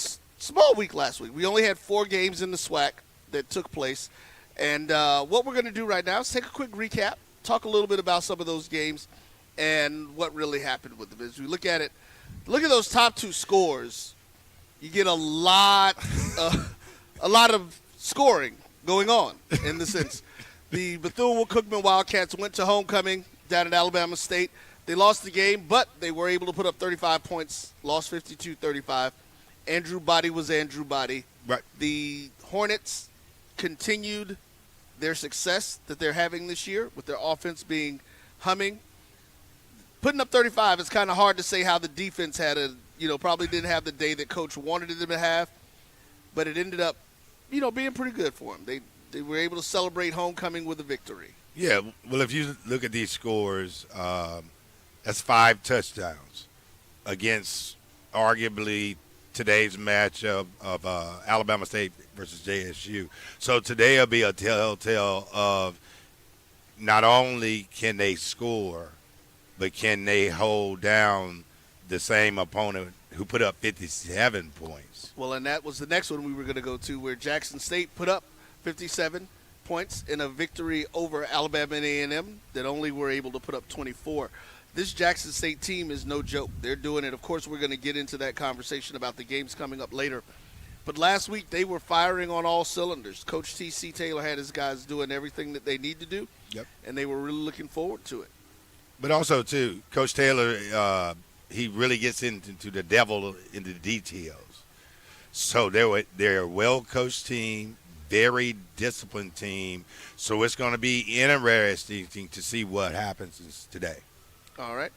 small week last week. We only had 4 games in the SWAC that took place. And what we're going to do right now is take a quick recap, talk a little bit about some of those games and what really happened with them. As we look at it, look at those top 2 scores. You get a lot of scoring going on in the sense. The Bethune-Cookman Wildcats went to homecoming down at Alabama State. They lost the game, but they were able to put up 35 points, lost 52-35. Andrew Body was Andrew Body. Right. The Hornets continued their success that they're having this year with their offense being humming. putting up 35, it's kind of hard to say how the defense probably didn't have the day that Coach wanted them to have, but it ended up, being pretty good for them. They were able to celebrate homecoming with a victory. Yeah, well, if you look at these scores, that's 5 touchdowns against arguably today's matchup of Alabama State versus JSU. So today will be a telltale of not only can they score, but can they hold down the same opponent who put up 57 points? Well, and that was the next one we were going to go to, where Jackson State put up 57 points in a victory over Alabama and A&M that only were able to put up 24. This Jackson State team is no joke. They're doing it. Of course, we're going to get into that conversation about the games coming up later. But last week, they were firing on all cylinders. Coach T.C. Taylor had his guys doing everything that they need to do, and they were really looking forward to it. But also, too, Coach Taylor, he really gets into the devil in the details. So they're a well-coached team, very disciplined team. So it's going to be interesting to see what happens today. All right.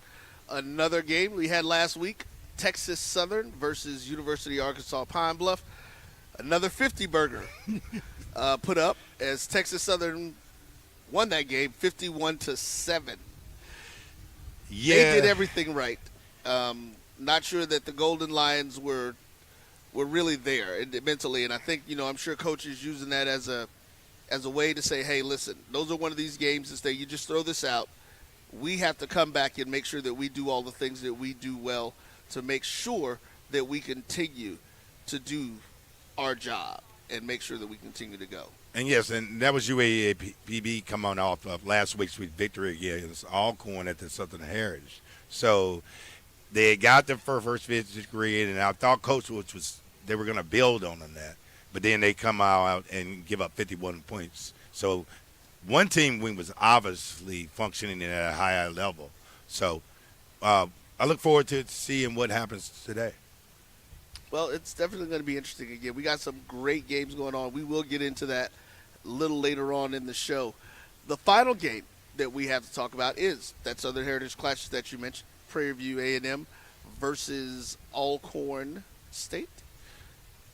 Another game we had last week, Texas Southern versus University of Arkansas Pine Bluff. Another 50-burger put up as Texas Southern won that game 51-7. Yeah. They did everything right. Not sure that the Golden Lions were really there mentally, and I think, I'm sure Coach is using that as a way to say, hey, listen, those are one of these games that you just throw this out. We have to come back and make sure that we do all the things that we do well to make sure that we continue to do our job and make sure that we continue to go. And yes, and that was UAAPB coming off of last week's victory against Alcorn at the Southern Heritage. So they got their first victory, and I thought Coach they were going to build on that, but then they come out and give up 51 points. So one team was obviously functioning at a higher level. So I look forward to seeing what happens today. Well, it's definitely going to be interesting again. We got some great games going on. We will get into that a little later on in the show. The final game that we have to talk about is that Southern Heritage Clash that you mentioned, Prairie View A&M versus Alcorn State.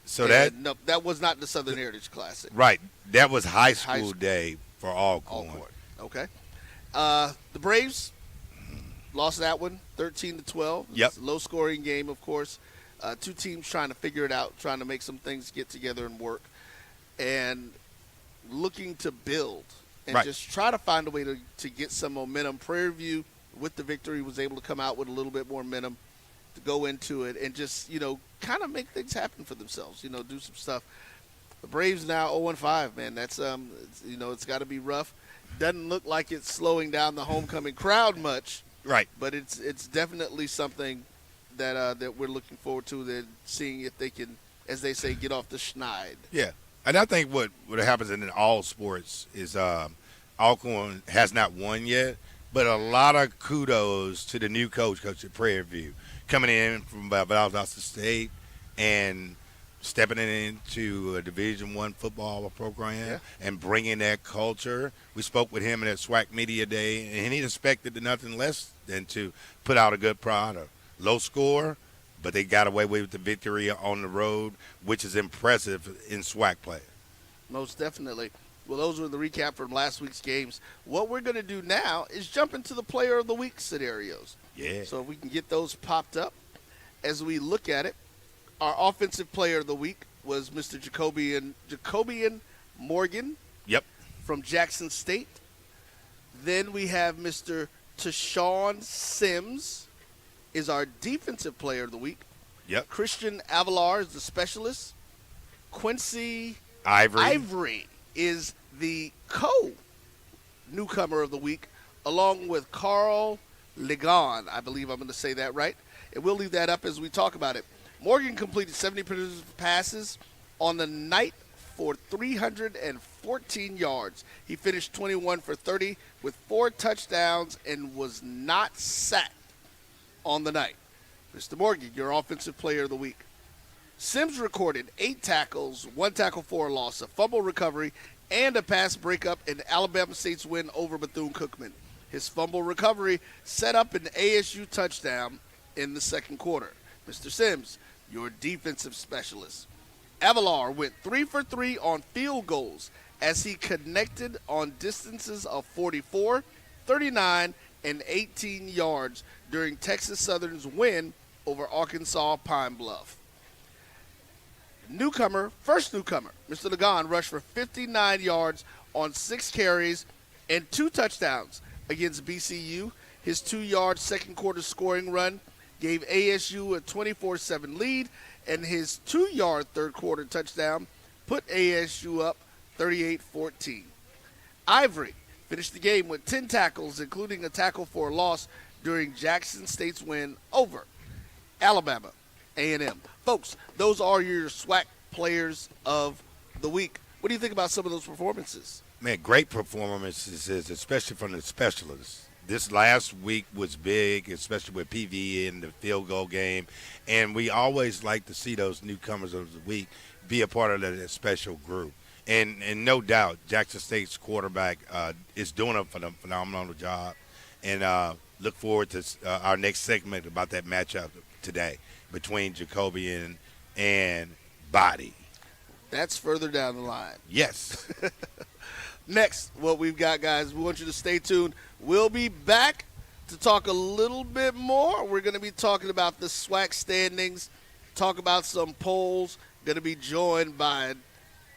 So no, that was not the Southern Heritage Classic. Right. That was high school day for Alcorn. Okay. The Braves lost that one 13-12. Yep. It's a low-scoring game, of course. Two teams trying to figure it out, trying to make some things get together and work, and looking to build and just try to find a way to get some momentum. Prairie View, with the victory, was able to come out with a little bit more momentum to go into it and just, kind of make things happen for themselves, do some stuff. The Braves now 0-5, man. That's, it's got to be rough. Doesn't look like it's slowing down the homecoming crowd much. Right. But it's definitely something that we're looking forward to, and seeing if they can, as they say, get off the schneid. Yeah. And I think what happens in all sports is Alcorn has not won yet, but a lot of kudos to the new coach at Prairie View, coming in from Valdosta State and stepping into a Division I football program and bringing that culture. We spoke with him at SWAC Media Day, and he expected nothing less than to put out a good product. Low score, but they got away with the victory on the road, which is impressive in SWAC play. Most definitely. Well, those were the recap from last week's games. What we're going to do now is jump into the Player of the Week scenarios. Yeah. So if we can get those popped up as we look at it. Our Offensive Player of the Week was Mr. Jacobian Morgan. Yep. From Jackson State. Then we have Mr. Tashawn Sims is our Defensive Player of the Week. Yep. Christian Avalar is the specialist. Quincy Ivory is the newcomer of the week, along with Carl Ligon. I believe I'm going to say that right. And we'll leave that up as we talk about it. Morgan completed 70 passes on the night for 314 yards. He finished 21 for 30 with 4 touchdowns and was not sacked on the night. Mr. Morgan, your Offensive Player of the Week. Sims recorded 8 tackles, 1 tackle for a loss, a fumble recovery, and a pass breakup in Alabama State's win over Bethune-Cookman. His fumble recovery set up an ASU touchdown in the second quarter. Mr. Sims, your defensive specialist. Avalar went 3 for 3 on field goals as he connected on distances of 44, 39, and 18 yards during Texas Southern's win over Arkansas Pine Bluff. First newcomer, Mr. Lagan rushed for 59 yards on 6 carries and 2 touchdowns against BCU. His 2-yard second quarter scoring run gave ASU a 24-7 lead, and his 2-yard third quarter touchdown put ASU up 38-14. Ivory finished the game with 10 tackles, including a tackle for a loss during Jackson State's win over Alabama A&M. Folks, those are your SWAC players of the week. What do you think about some of those performances? Man, great performances, especially from the specialists. This last week was big, especially with PV in the field goal game. And we always like to see those newcomers of the week be a part of that special group. And no doubt, Jackson State's quarterback is doing a phenomenal job. And look forward to our next segment about that matchup today between Jacobian and Body. That's further down the line. Yes. Next, what we've got, guys, we want you to stay tuned. We'll be back to talk a little bit more. We're going to be talking about the SWAC standings, talk about some polls. Going to be joined by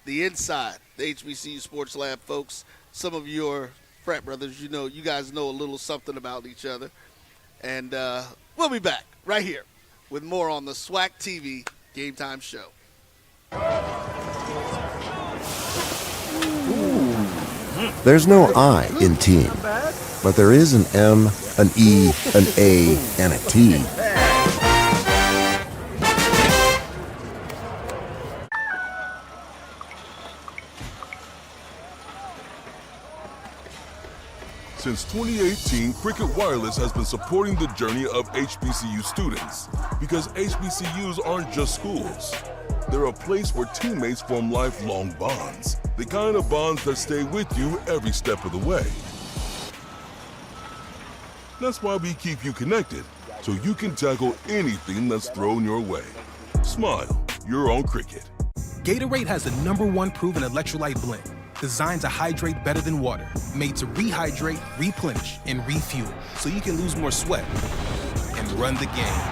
the inside, the HBCU Sports Lab folks. Some of your frat brothers, you guys know a little something about each other. And we'll be back right here with more on the SWAC TV Game Time Show. There's no I in team, but there is an M, an E, an A, and a T. Since 2018, Cricket Wireless has been supporting the journey of HBCU students because HBCUs aren't just schools. They're a place where teammates form lifelong bonds, the kind of bonds that stay with you every step of the way. That's why we keep you connected, so you can tackle anything that's thrown your way. Smile, you're on Cricket. Gatorade has the #1 proven electrolyte blend, designed to hydrate better than water, made to rehydrate, replenish, and refuel, so you can lose more sweat and run the game.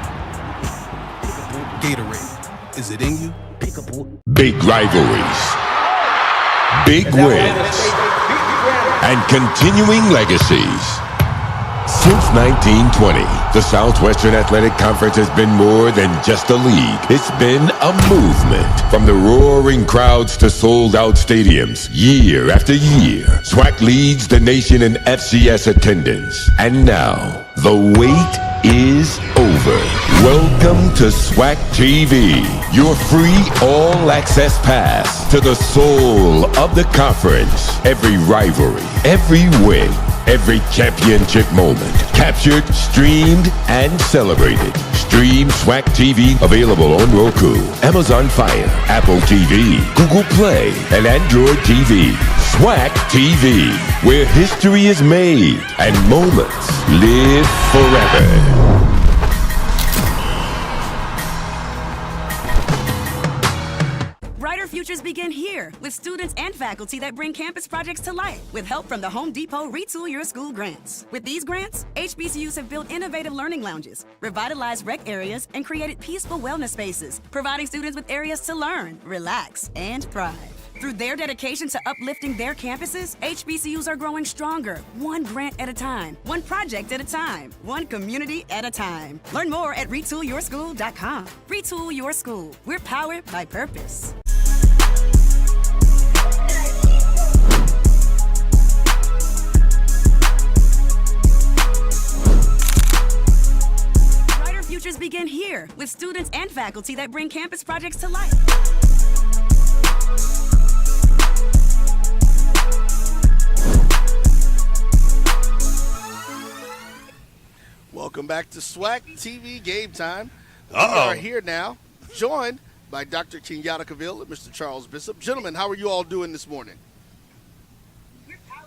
Gatorade, is it in you? Big rivalries, big wins, and continuing legacies. Since 1920, the Southwestern Athletic Conference has been more than just a league. It's been a movement. From the roaring crowds to sold-out stadiums, year after year, SWAC leads the nation in FCS attendance. And now, the wait is over. Welcome to SWAC TV, your free all-access pass to the soul of the conference. Every rivalry, every win, every championship moment, captured, streamed, and celebrated. Stream SWAC TV, available on Roku, Amazon Fire, Apple TV, Google Play, and Android TV. SWAC TV, where history is made and moments live forever. Futures begin here with students and faculty that bring campus projects to life with help from the Home Depot Retool Your School grants. With these grants, HBCUs have built innovative learning lounges, revitalized rec areas, and created peaceful wellness spaces, providing students with areas to learn, relax, and thrive. Through their dedication to uplifting their campuses, HBCUs are growing stronger, one grant at a time, one project at a time, one community at a time. Learn more at retoolyourschool.com. Retool Your School. We're powered by purpose. Futures begin here with students and faculty that bring campus projects to life. Welcome back to SWAC TV Game Time. We are here now, joined by Dr. Kenyatta Cavill and Mr. Charles Bishop. Gentlemen, how are you all doing this morning?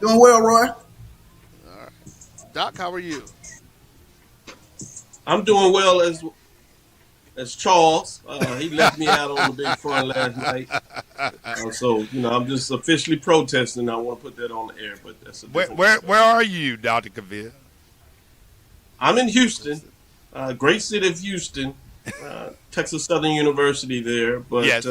Doing well, Roy. All right. Doc, how are you? I'm doing well as Charles. He left me out on the big front last night. So, I'm just officially protesting. I want to put that on the air, but that's a different Where are you, Dr. Cavill? I'm in Houston, great city of Houston, Texas Southern University there, but Yes.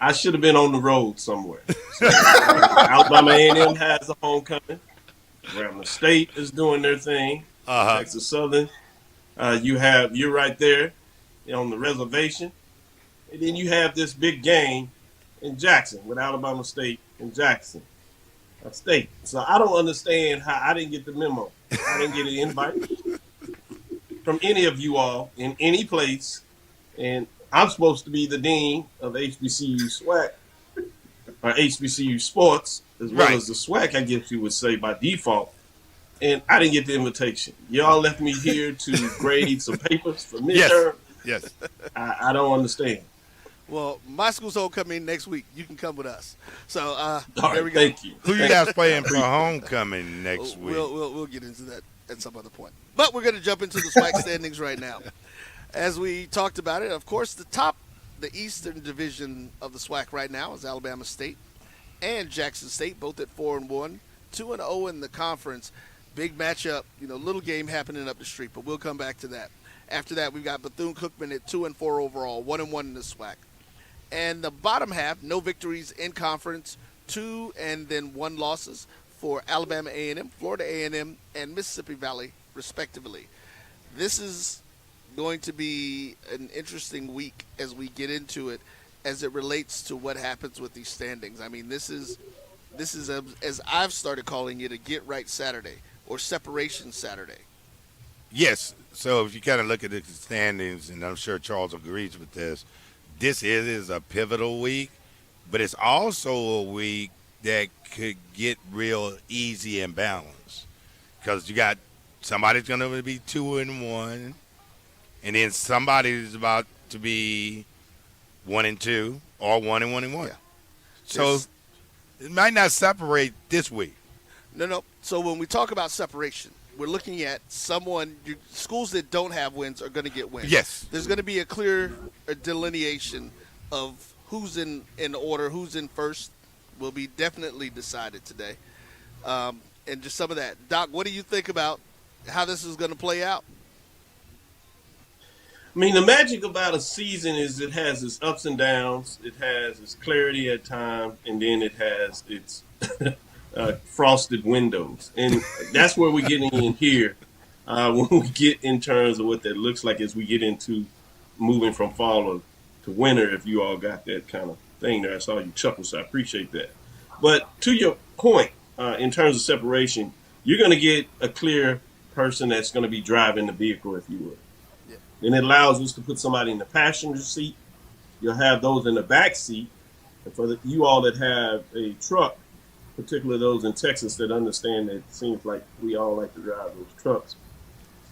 I should have been on the road somewhere. So, Alabama A&M has a homecoming. Grambling State is doing their thing. Texas Southern. You're right there on the reservation. And then you have this big game in Jackson with Alabama State and Jackson State. So I don't understand how I didn't get the memo. I didn't get an invite from any of you all in any place. And I'm supposed to be the dean of HBCU SWAC or HBCU sports, as well as the SWAC, I guess you would say by default. And I didn't get the invitation. Y'all left me here to grade some papers for midterm. Yes. I don't understand. Well, my school's homecoming next week. You can come with us. So there we go. Thank you. Who you guys playing for homecoming next week? We'll get into that at some other point. But we're going to jump into the SWAC standings right now. As we talked about it, of course, the Eastern Division of the SWAC right now is Alabama State and Jackson State, both at 4-1, 2-0 in the conference. Big matchup, little game happening up the street, but we'll come back to that. After that, we've got Bethune-Cookman at 2-4 overall, 1-1 in the SWAC. And the bottom half, no victories in conference, 2 and then 1 losses for Alabama A&M, Florida A&M, and Mississippi Valley, respectively. This is going to be an interesting week as we get into it, as it relates to what happens with these standings. I mean, this is as I've started calling it, a get right Saturday or separation Saturday. Yes. So if you kind of look at the standings, and I'm sure Charles agrees with this is a pivotal week, but it's also a week that could get real easy and balanced, because you got somebody's going to be 2-1, and then somebody's about to be 1-2 or 1-1. Yeah. So it might not separate this week. No. So when we talk about separation, we're looking at schools that don't have wins are going to get wins. Yes. There's going to be a clear delineation of who's in order, who's in first, will be definitely decided today. And just some of that. Doc, what do you think about how this is going to play out? I mean, the magic about a season is it has its ups and downs. It has its clarity at times, and then it has its frosted windows. And that's where we're getting in here when we get in terms of what that looks like as we get into moving from fall to winter, if you all got that kind of thing there. I saw you chuckle, so I appreciate that. But to your point, in terms of separation, you're going to get a clear person that's going to be driving the vehicle, if you would. And it allows us to put somebody in the passenger seat. You'll have those in the back seat. And for you all that have a truck, particularly those in Texas that understand that it seems like we all like to drive those trucks,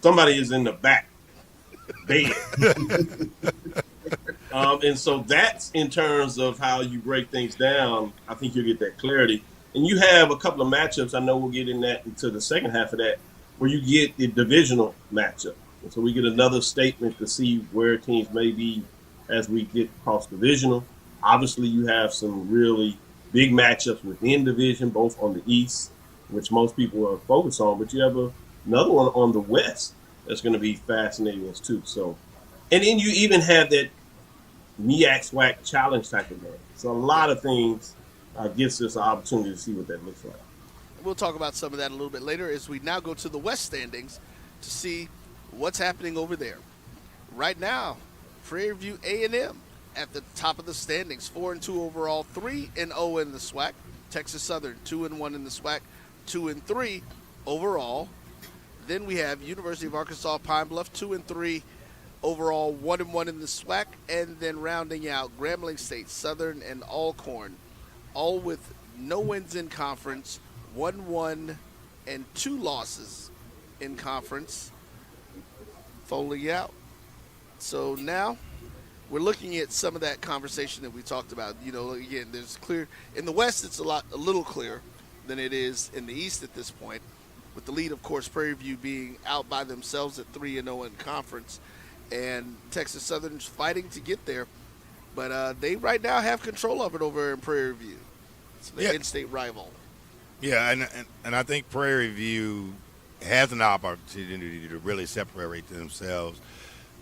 somebody is in the back bed. And so that's in terms of how you break things down. I think you'll get that clarity. And you have a couple of matchups. I know we'll get into the second half of that, where you get the divisional matchup. And so we get another statement to see where teams may be as we get across divisional. Obviously, you have some really big matchups within division, both on the East, which most people are focused on, but you have another one on the West that's going to be fascinating as too. So, and then you even have that MEAC SWAC challenge type of game. So a lot of things gives us an opportunity to see what that looks like. We'll talk about some of that a little bit later as we now go to the West standings to see what's happening over there. Right now, Prairie View A&M at the top of the standings, 4-2 overall, 3-0 in the SWAC. Texas Southern, 2-1 in the SWAC, 2-3 overall. Then we have University of Arkansas Pine Bluff, 2-3 overall, 1-1 in the SWAC. And then rounding out Grambling State, Southern, and Alcorn, all with no wins in conference, 1-1 and 2 losses in conference. Foley out. So now we're looking at some of that conversation that we talked about. Again, there's clear in the West. It's a little clearer than it is in the East at this point. with the lead, of course, Prairie View being out by themselves at 3-0 in conference, and Texas Southern's fighting to get there. But they right now have control of it over in Prairie View. It's the in-state rival. Yeah, and I think Prairie View has an opportunity to really separate themselves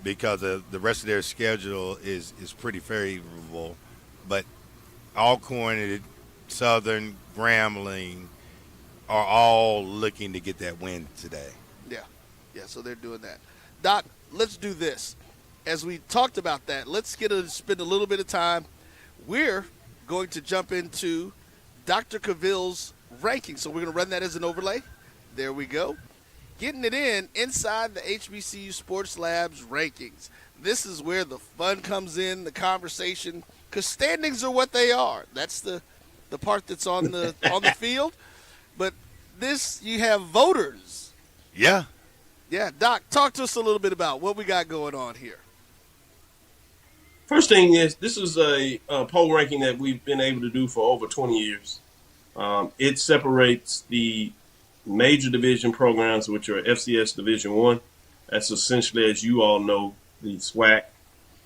because the rest of their schedule is pretty favorable. But Alcorn, Southern, Grambling are all looking to get that win today. Yeah, so they're doing that. Doc, let's do this. As we talked about that, let's spend a little bit of time. We're going to jump into Dr. Cavill's ranking. So we're going to run that as an overlay. There we go. Getting it inside the HBCU Sports Lab's rankings. This is where the fun comes in, the conversation, because standings are what they are. That's the part that's on the field. But this, you have voters. Yeah. Yeah, Doc, talk to us a little bit about what we got going on here. First thing is, this is a poll ranking that we've been able to do for over 20 years. It separates the major division programs, which are FCS Division I. That's essentially, as you all know, the SWAC,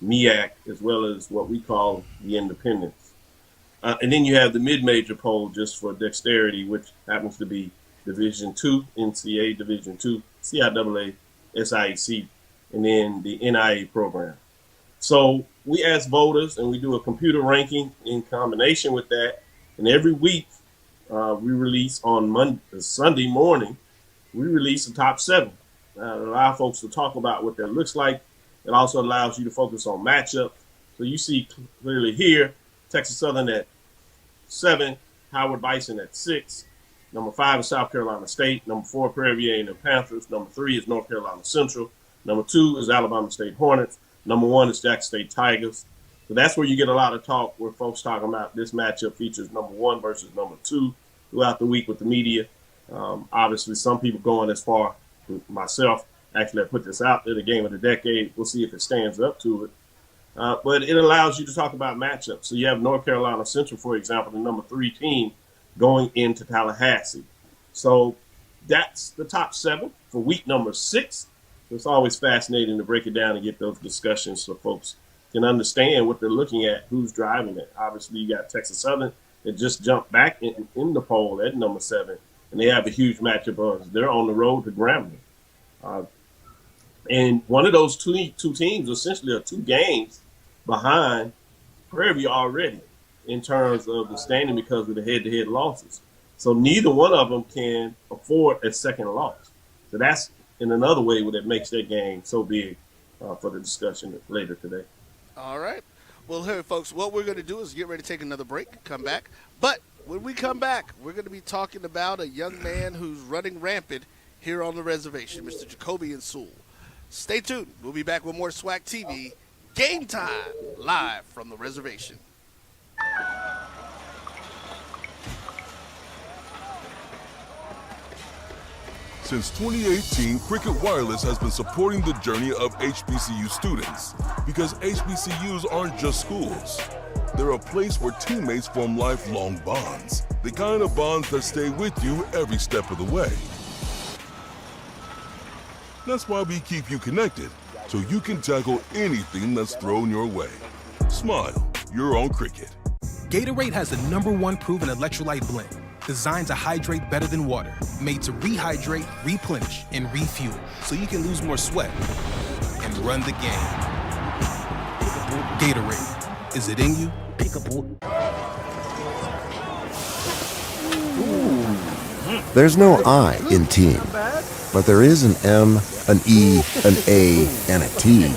MEAC, as well as what we call the independents. And then you have the mid-major poll just for dexterity, which happens to be Division II, NCAA Division II, CIAA, SIAC, and then the NIA program. So we ask voters, and we do a computer ranking in combination with that. And every week, we release on Sunday morning, we release the top 7. Allow folks to talk about what that looks like. It also allows you to focus on matchups. So you see clearly here, Texas Southern at 7, Howard Bison at 6. Number 5 is South Carolina State. Number 4, Prairie View A&M Panthers. Number 3 is North Carolina Central. Number 2 is Alabama State Hornets. Number 1 is Jackson State Tigers. So that's where you get a lot of talk where folks talking about this matchup features number 1 versus number 2 throughout the week with the media. Obviously, some people going as far, myself, actually I put this out there, the game of the decade. We'll see if it stands up to it. But it allows you to talk about matchups. So you have North Carolina Central, for example, the number 3 team going into Tallahassee. So that's the top 7 for week number 6. It's always fascinating to break it down and get those discussions so folks can understand what they're looking at, who's driving it. Obviously, you got Texas Southern that just jumped back in the poll at number 7, and they have a huge matchup. They're on the road to Grambling. And one of those two teams essentially are 2 games behind Prairie View already in terms of the standing because of the head-to-head losses. So neither one of them can afford a second loss. So that's in another way that makes that game so big for the discussion later today. All right. Well, hey, folks, what we're going to do is get ready to take another break, come back. But when we come back, we're going to be talking about a young man who's running rampant here on the reservation, Mr. Jacoby and Sewell. Stay tuned. We'll be back with more SWAC TV, Game Time, live from the reservation. Since 2018, Cricket Wireless has been supporting the journey of HBCU students because HBCUs aren't just schools. They're a place where teammates form lifelong bonds, the kind of bonds that stay with you every step of the way. That's why we keep you connected, so you can tackle anything that's thrown your way. Smile, you're on Cricket. Gatorade has the #1 proven electrolyte blend, designed to hydrate better than water, made to rehydrate, replenish, and refuel, so you can lose more sweat and run the game. Gatorade, is it in you? There's no I in team, but there is an M, an E, an A, and a T.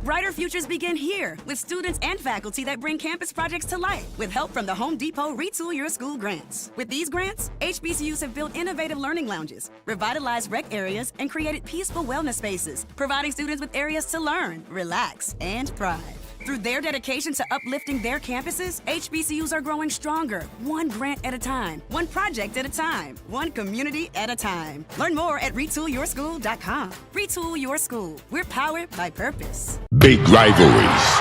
Brighter futures begin here with students and faculty that bring campus projects to life with help from the Home Depot Retool Your School grants. With these grants, HBCUs have built innovative learning lounges, revitalized rec areas, and created peaceful wellness spaces, providing students with areas to learn, relax, and thrive. Through their dedication to uplifting their campuses, HBCUs are growing stronger, one grant at a time, one project at a time, one community at a time. Learn more at retoolyourschool.com. Retool Your School. We're powered by purpose. Big rivalries,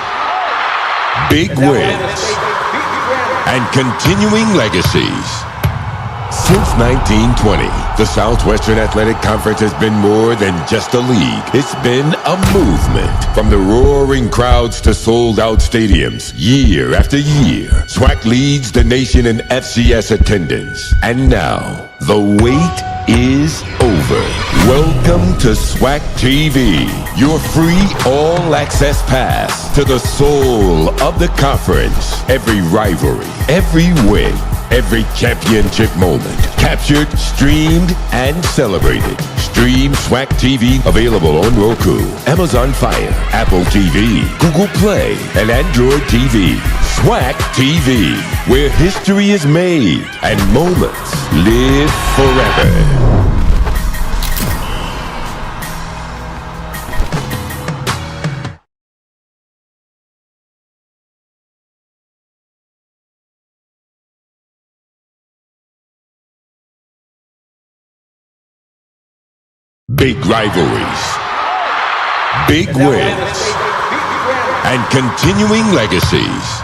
big wins, and continuing legacies. Since 1920, the Southwestern Athletic Conference has been more than just a league. It's been a movement. From the roaring crowds to sold-out stadiums, year after year, SWAC leads the nation in FCS attendance. And now, the wait is over. Welcome to SWAC TV, your free all-access pass to the soul of the conference. Every rivalry, every win, every championship moment, captured, streamed, and celebrated. Stream SWAC TV, available on Roku, Amazon Fire, Apple TV, Google Play, and Android TV. SWAC TV, where history is made and moments live forever. Big rivalries, big wins, and continuing legacies.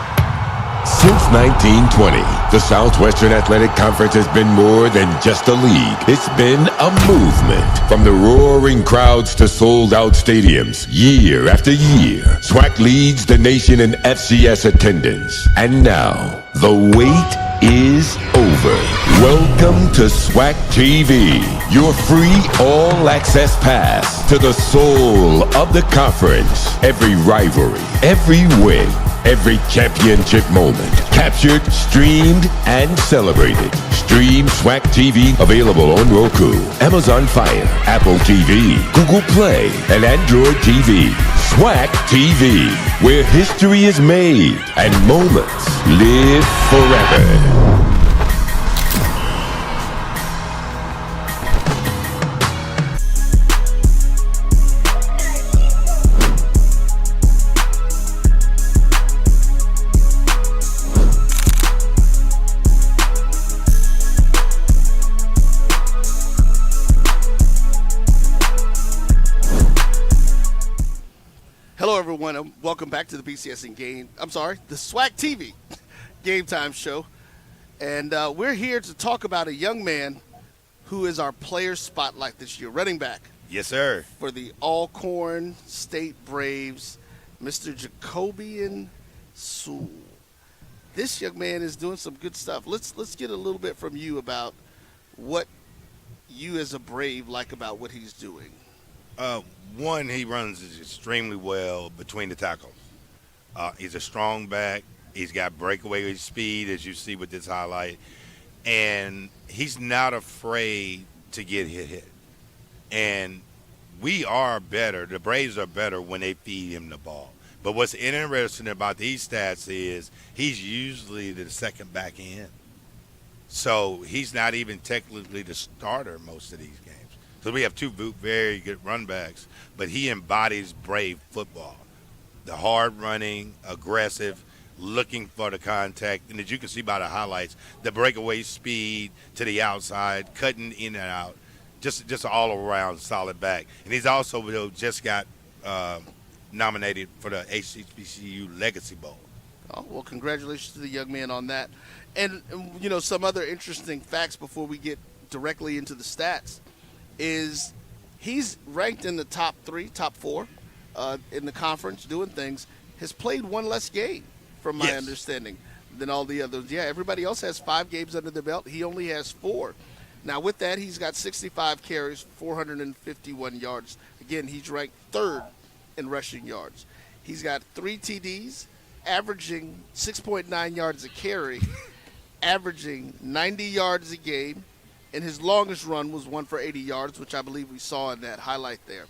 Since 1920, the Southwestern Athletic Conference has been more than just a league. It's been a movement. From the roaring crowds to sold-out stadiums, year after year, SWAC leads the nation in FCS attendance. And now, the wait is over. Welcome to SWAC TV, your free all-access pass to the soul of the conference. Every rivalry, every win, every championship moment, captured, streamed, and celebrated. Stream SWAC TV, available on Roku, Amazon Fire, Apple TV, Google Play, and Android TV. SWAC TV, where history is made and moments live forever. Hello, everyone, and welcome back to the BCSN the SWAC TV Game Time show. And we're here to talk about a young man who is our player spotlight this year, running back. Yes, sir. For the Alcorn State Braves, Mr. Jacobian Sewell. This young man is doing some good stuff. Let's get a little bit from you about what you as a Brave like about what he's doing. One, he runs extremely well between the tackles. He's a strong back. He's got breakaway speed, as you see with this highlight. And he's not afraid to get hit. And we are better. The Braves are better when they feed him the ball. But what's interesting about these stats is he's usually the second back end. So he's not even technically the starter most of these games. So we have two very good run backs, but he embodies Brave football. The hard running, aggressive, looking for the contact, and as you can see by the highlights, the breakaway speed to the outside, cutting in and out, just an all-around solid back. And he's also just got nominated for the HBCU Legacy Bowl. Oh, well, congratulations to the young man on that. And some other interesting facts before we get directly into the stats is he's ranked in the top 4 in the conference doing things, has played one less game from my understanding than all the others. Yeah, everybody else has 5 games under their belt. He only has 4. Now, with that, he's got 65 carries, 451 yards. Again, he's ranked 3rd in rushing yards. He's got 3 TDs, averaging 6.9 yards a carry, averaging 90 yards a game, and his longest run was one for 80 yards, which I believe we saw in that highlight there.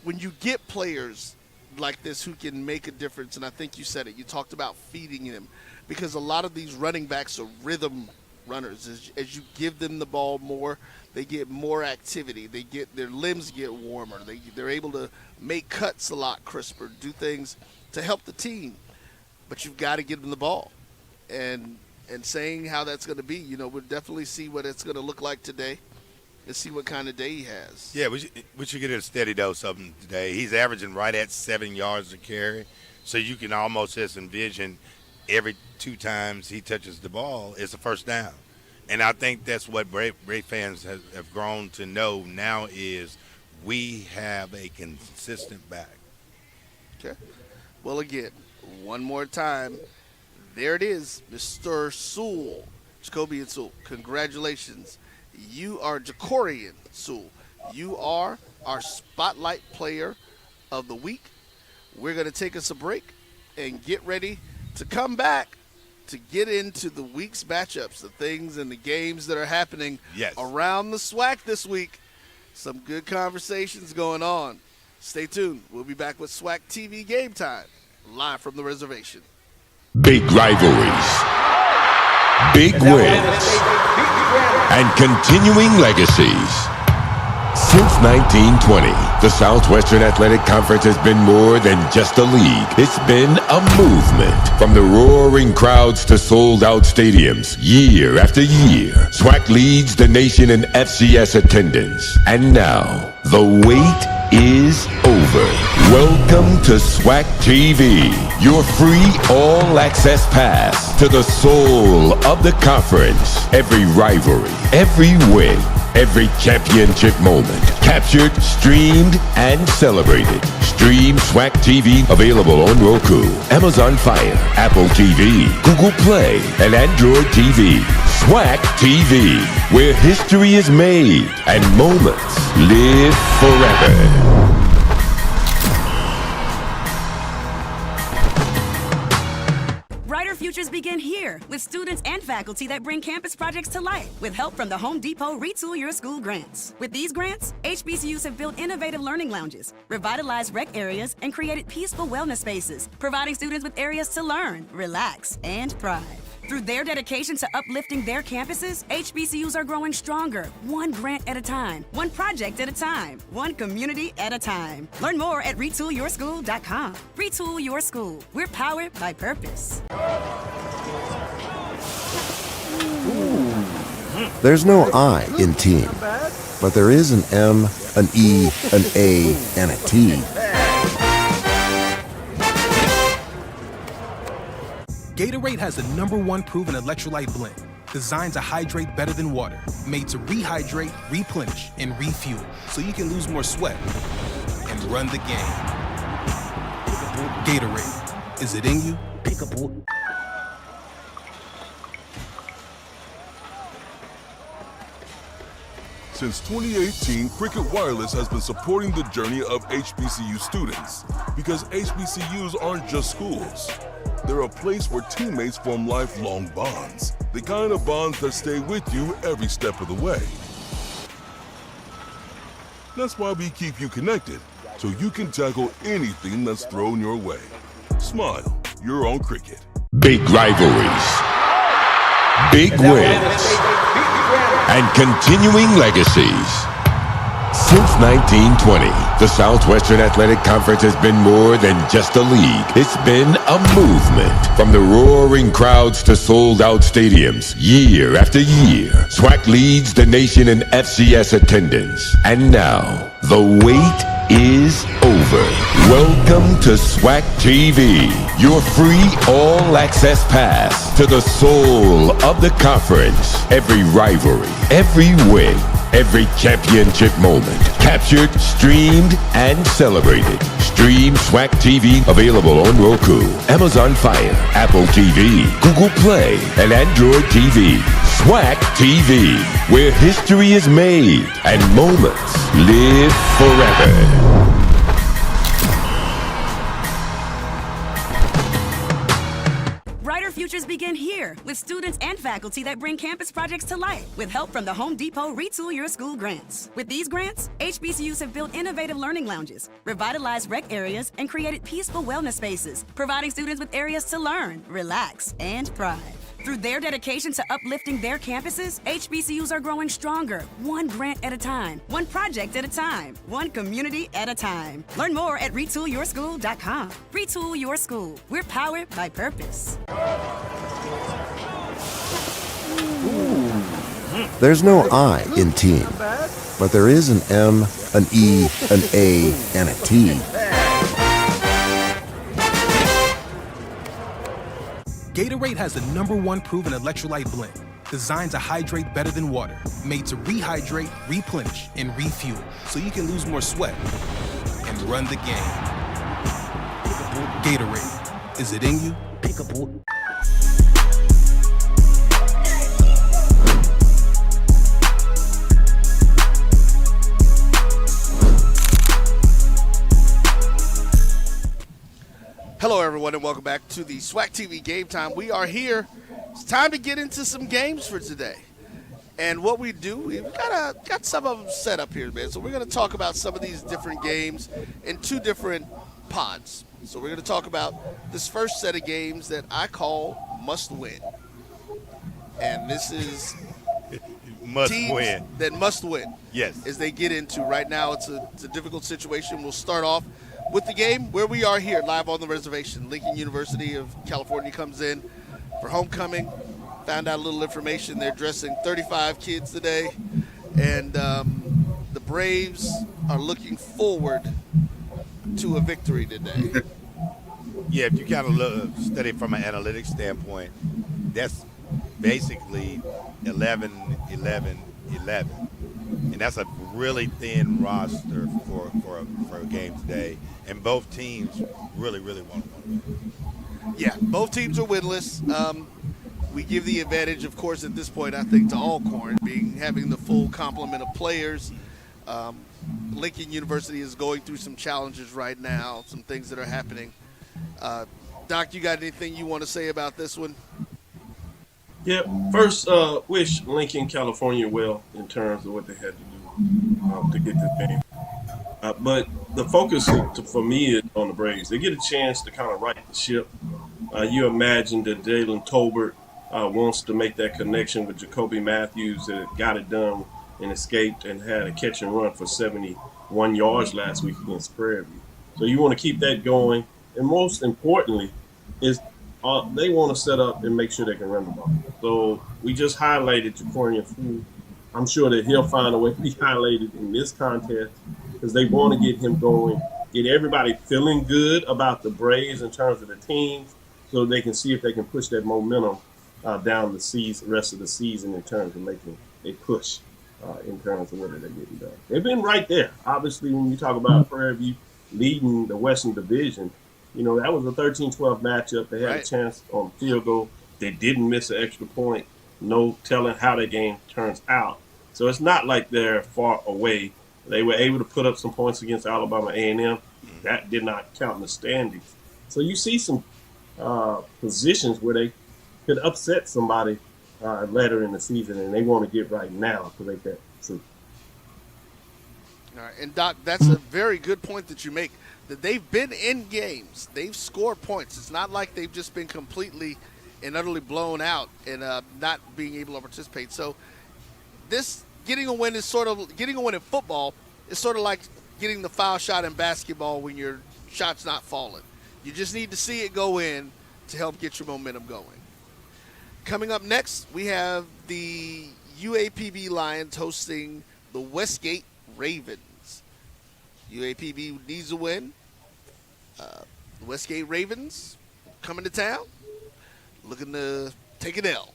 When you get players like this who can make a difference, and I think you said it, you talked about feeding them, because a lot of these running backs are rhythm runners. As you give them the ball more, they get more activity. Their limbs get warmer. They're able to make cuts a lot crisper, do things to help the team. But you've got to give them the ball. And saying how that's going to be, we'll definitely see what it's going to look like today and see what kind of day he has. Yeah, we should get a steady dose of him today. He's averaging right at 7 yards a carry. So you can almost just envision every 2 times he touches the ball, it's a first down. And I think that's what Brave fans have grown to know now is we have a consistent back. Okay. Well, again, one more time, there it is, Mr. Sewell, Jacoby and Sewell. Congratulations. You are Jacorian Sewell. You are our Spotlight Player of the Week. We're going to take us a break and get ready to come back to get into the week's matchups, the things and the games that are happening around the SWAC this week. Some good conversations going on. Stay tuned. We'll be back with SWAC TV Game Time, live from the reservation. Big rivalries, big wins, and continuing legacies. Since 1920, the Southwestern Athletic Conference has been more than just a league. It's been a movement. From the roaring crowds to sold-out stadiums, year after year, SWAC leads the nation in FCS attendance. And now, the wait is over. Welcome to SWAC TV, your free all-access pass to the soul of the conference. Every rivalry, every win, every championship moment, captured, streamed, and celebrated. Stream SWAC TV, available on Roku, Amazon Fire, Apple TV, Google Play, and Android TV. SWAC TV, where history is made and moments live forever. Brighter futures begin here with students and faculty that bring campus projects to life with help from the Home Depot Retool Your School grants. With these grants, HBCUs have built innovative learning lounges, revitalized rec areas, and created peaceful wellness spaces, providing students with areas to learn, relax, and thrive. Through their dedication to uplifting their campuses, HBCUs are growing stronger, one grant at a time, one project at a time, one community at a time. Learn more at retoolyourschool.com. Retool Your School. We're powered by purpose. There's no I in team, but there is an M, an E, an A, and a T. Gatorade has the #1 proven electrolyte blend, designed to hydrate better than water, made to rehydrate, replenish, and refuel, so you can lose more sweat and run the game. Gatorade, is it in you? Since 2018, Cricket Wireless has been supporting the journey of HBCU students because HBCUs aren't just schools. They're a place where teammates form lifelong bonds, the kind of bonds that stay with you every step of the way. That's why we keep you connected, so you can tackle anything that's thrown your way. Smile, you're on Cricket. Big rivalries, big wins, and continuing legacies. Since 1920, the Southwestern Athletic Conference has been more than just a league. It's been a movement. From the roaring crowds to sold-out stadiums, year after year, SWAC leads the nation in FCS attendance. And now, the wait is over. Welcome to SWAC TV, your free all-access pass to the soul of the conference. Every rivalry, every win, every championship moment, captured, streamed, and celebrated. Stream SWAC TV, available on Roku, Amazon Fire, Apple TV, Google Play, and Android TV. SWAC TV, where history is made and moments live forever. Brighter futures begin here with students and faculty that bring campus projects to life with help from the Home Depot Retool Your School grants. With these grants, HBCUs have built innovative learning lounges, revitalized rec areas, and created peaceful wellness spaces, providing students with areas to learn, relax, and thrive. Through their dedication to uplifting their campuses, HBCUs are growing stronger, one grant at a time, one project at a time, one community at a time. Learn more at retoolyourschool.com. Retool Your School. We're powered by purpose. There's no I in team, but there is an M, an E, an A, and a T. Gatorade has the #1 proven electrolyte blend, designed to hydrate better than water, made to rehydrate, replenish, and refuel, so you can lose more sweat and run the game. Gatorade, is it in you? Hello, everyone, and welcome back to the SWAC TV Game Time. We are here. It's time to get into some games for today. And what we do, we've got some of them set up here, man. So we're going to talk about some of these different games in two different pods. So we're going to talk about this first set of games that I call must win. And this is Must teams win. that must win. Yes. As they get into right now, it's a difficult situation. We'll start off with the game where we are here live on the reservation. Lincoln University of California comes in for homecoming. Found out a little information. They're dressing 35 kids today. And the Braves are looking forward to a victory today. Yeah, if you kind of study from an analytics standpoint, that's basically 11, 11, 11. And that's a really thin roster for a game today. And both teams really, really want to win. Yeah, both teams are winless. We give the advantage, of course, at this point, I think, to Alcorn, having the full complement of players. Lincoln University is going through some challenges right now, some things that are happening. Doc, you got anything you want to say about this one? Yeah, first, wish Lincoln, California well in terms of what they had to do to get this game. But the focus for me is on the Braves. They get a chance to kind of right the ship. You imagine that Jalen Tolbert wants to make that connection with Jacoby Matthews that got it done and escaped and had a catch and run for 71 yards last week against Prairie View. So you want to keep that going. And most importantly is they want to set up and make sure they can run the ball. So we just highlighted Jacorian Fool. I'm sure that he'll find a way to be highlighted in this contest because they want to get him going, get everybody feeling good about the Braves in terms of the teams so they can see if they can push that momentum down the rest of the season in terms of making a push in terms of what they're getting done. They've been right there. Obviously, when you talk about Prairie View leading the Western Division, you know, that was a 13-12 matchup. They had a chance on field goal. They didn't miss an extra point. No telling how the game turns out. So it's not like they're far away. They were able to put up some points against Alabama A&M. That did not count in the standings. So you see some positions where they could upset somebody later in the season, and they want to get right now to make that true. All right, and Doc, that's a very good point that you make, that they've been in games. They've scored points. It's not like they've just been completely and utterly blown out and not being able to participate. So this getting a win in football is sort of like getting the foul shot in basketball when your shot's not falling. You just need to see it go in to help get your momentum going. Coming up next, we have the UAPB Lions hosting the Westgate Ravens. UAPB needs a win. Westgate Ravens coming to town, looking to take an L.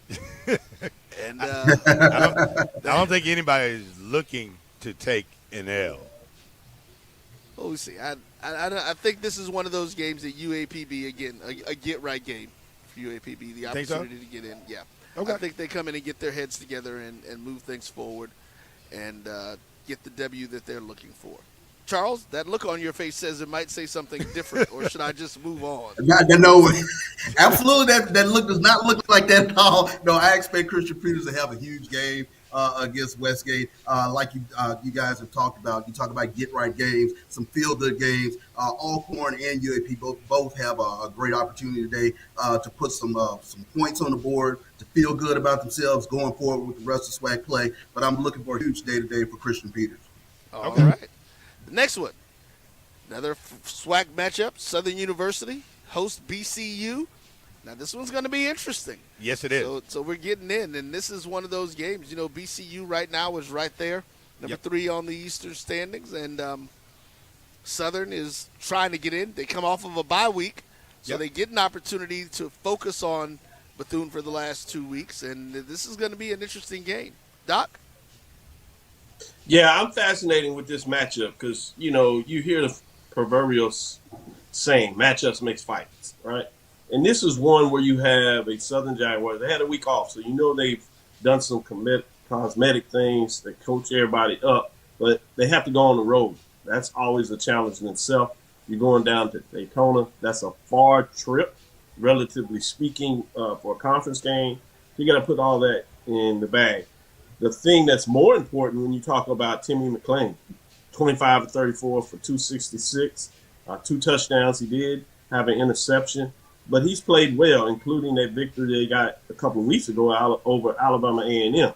And I don't think anybody is looking to take an L. Well, we'll see. I think this is one of those games that UAPB, again, a get-right game for UAPB, the opportunity to get in. Yeah. Okay. I think they come in and get their heads together and move things forward and get the W that they're looking for. Charles, that look on your face says it might say something different, or should I just move on? No, absolutely. That look does not look like that at all. No, I expect Christian Peters to have a huge game against Westgate. Like you guys have talked about. You talk about get-right games, some feel-good games. Alcorn and UAP both have a great opportunity today to put some points on the board, to feel good about themselves going forward with the rest of SWAC play. But I'm looking for a huge day today for Christian Peters. All right. The next one, another SWAC matchup, Southern University hosts BCU. Now, this one's going to be interesting. Yes, it is. So we're getting in, and this is one of those games. You know, BCU right now is right there, number 3 on the Eastern standings, and Southern is trying to get in. They come off of a bye week, so they get an opportunity to focus on Bethune for the last 2 weeks, and this is going to be an interesting game. Doc? Yeah, I'm fascinated with this matchup because, you hear the proverbial saying, matchups makes fights, right? And this is one where you have a Southern Jaguars. They had a week off, so they've done some cosmetic things that coach everybody up, but they have to go on the road. That's always a challenge in itself. You're going down to Daytona. That's a far trip, relatively speaking, for a conference game. You got to put all that in the bag. The thing that's more important when you talk about Timmy McClain, 25 of 34 for 266, 2 touchdowns. He did have an interception, but he's played well, including that victory they got a couple of weeks ago over Alabama A&M.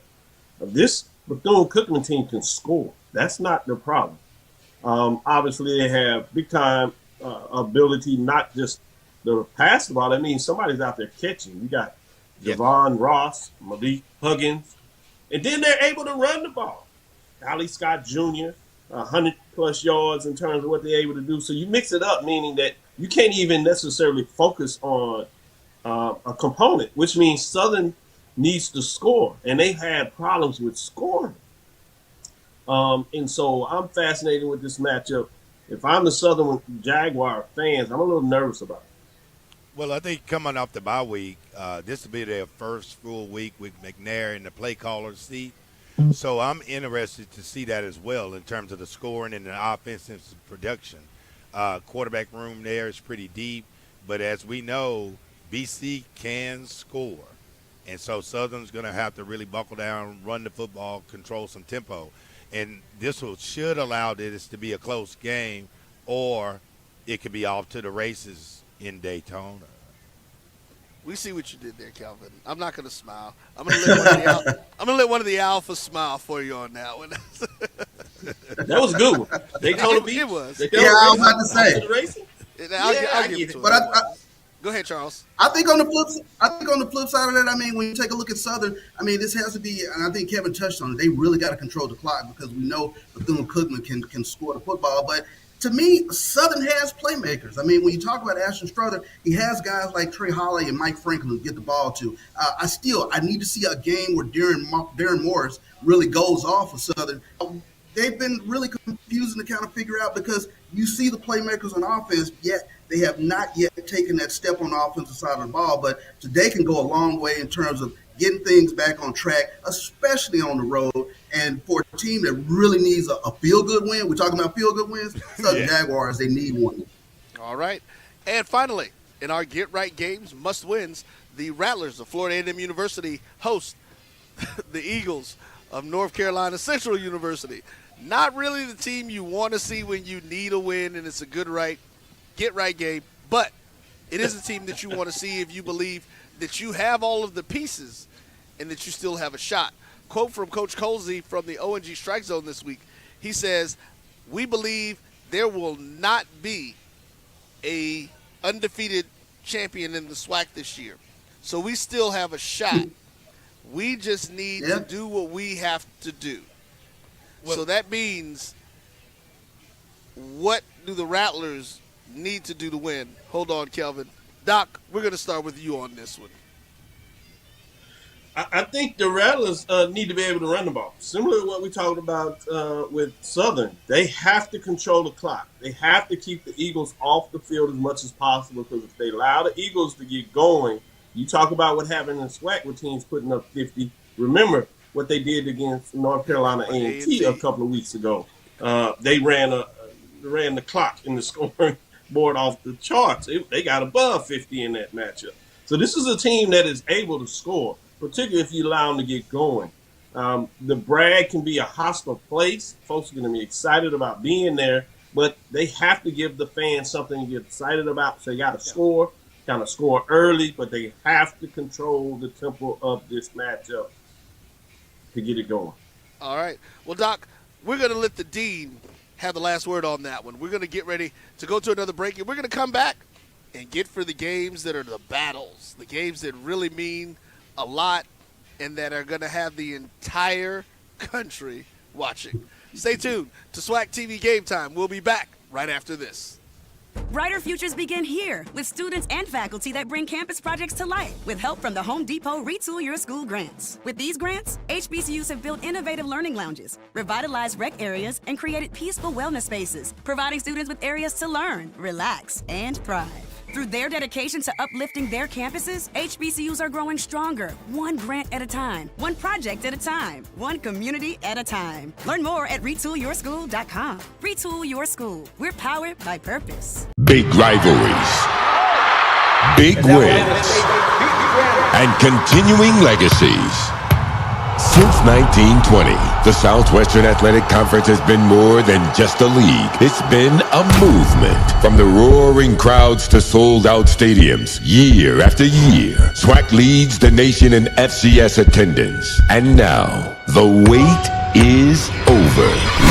This Bethune-Cookman team can score. That's not the problem. Obviously, they have big-time ability, not just to pass the ball. That means somebody's out there catching. You got Javon Ross, Malik Huggins, and then they're able to run the ball. Ali Scott Jr., 100-plus yards in terms of what they're able to do. So you mix it up, meaning that you can't even necessarily focus on a component, which means Southern needs to score, and they've had problems with scoring. And so I'm fascinated with this matchup. If I'm the Southern Jaguar fans, I'm a little nervous about it. Well, I think coming off the bye week, this will be their first full week with McNair in the play caller's seat. So I'm interested to see that as well in terms of the scoring and the offensive production. Quarterback room there is pretty deep, but as we know, BC can score. And so Southern's going to have to really buckle down, run the football, control some tempo. And this should allow this to be a close game, or it could be off to the races in Daytona. We see what you did there, Calvin. I'm not going to smile. I'm going to let one of the alphas smile for you on that one. That was a good one. Daytona Beach. It was. Yeah, I was about to say. Racing? I'll give it to him. But go ahead, Charles. I think on the flip side of that, when you take a look at Southern, this has to be, and I think Kevin touched on it. They really got to control the clock because we know Bethune-Cookman can score the football. But to me, Southern has playmakers. When you talk about Ashton Strother, he has guys like Trey Holley and Mike Franklin to get the ball to. I need to see a game where Darren Morris really goes off for Southern. They've been really confusing to kind of figure out because you see the playmakers on offense, yet they have not yet taken that step on the offensive side of the ball. But today can go a long way in terms of getting things back on track, especially on the road. And for a team that really needs a feel-good win, we're talking about feel-good wins, Southern Jaguars, they need one. All right. And finally, in our get-right games, must-wins, the Rattlers of Florida A&M University host the Eagles of North Carolina Central University. Not really the team you want to see when you need a win and it's a get-right game, but it is a team that you want to see if you believe that you have all of the pieces and that you still have a shot. Quote from Coach Colsey from the ONG Strike Zone this week. He says, "We believe there will not be a undefeated champion in the SWAC this year. So we still have a shot. We just need to do what we have to do." So that means, what do the Rattlers need to do to win? Hold on, Kelvin. Doc, we're going to start with you on this one. I think the Rattlers need to be able to run the ball. Similar to what we talked about with Southern. They have to control the clock. They have to keep the Eagles off the field as much as possible because if they allow the Eagles to get going, you talk about what happened in SWAC with teams putting up 50. Remember what they did against North Carolina A&T a couple of weeks ago. They ran the clock in the scoring board off the charts. They got above 50 in that matchup. So this is a team that is able to score, particularly if you allow them to get going. The Bragg can be a hostile place. Folks are going to be excited about being there, but they have to give the fans something to get excited about. So they got to score, kind of score early, but they have to control the tempo of this matchup to get it going. All right. Well, Doc, we're going to let the dean have the last word on that one. We're going to get ready to go to another break, and we're going to come back and get for the games that are the battles, the games that really mean a lot and that are going to have the entire country watching. Stay tuned to SWAC TV Game Time. We'll be back right after this. Brighter futures begin here with students and faculty that bring campus projects to life with help from the Home Depot Retool Your School grants. With these grants, HBCUs have built innovative learning lounges, revitalized rec areas, and created peaceful wellness spaces, providing students with areas to learn, relax, and thrive. Through their dedication to uplifting their campuses, HBCUs are growing stronger, one grant at a time, one project at a time, one community at a time. Learn more at retoolyourschool.com. Retool Your School. We're powered by purpose. Big rivalries, big wins, and continuing legacies. Since 1920, the Southwestern Athletic Conference has been more than just a league. It's been a movement. From the roaring crowds to sold-out stadiums, year after year, SWAC leads the nation in FCS attendance. And now, the wait is over.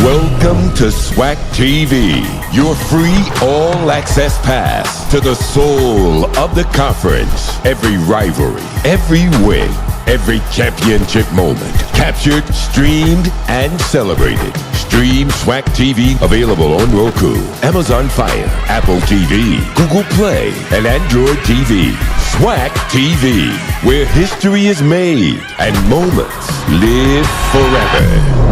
Welcome to SWAC TV, your free all-access pass to the soul of the conference. Every rivalry, every win, every championship moment, captured, streamed, and celebrated. Stream SWAC TV available on Roku, Amazon Fire, Apple TV, Google Play, and Android TV. SWAC TV, where history is made and moments live forever.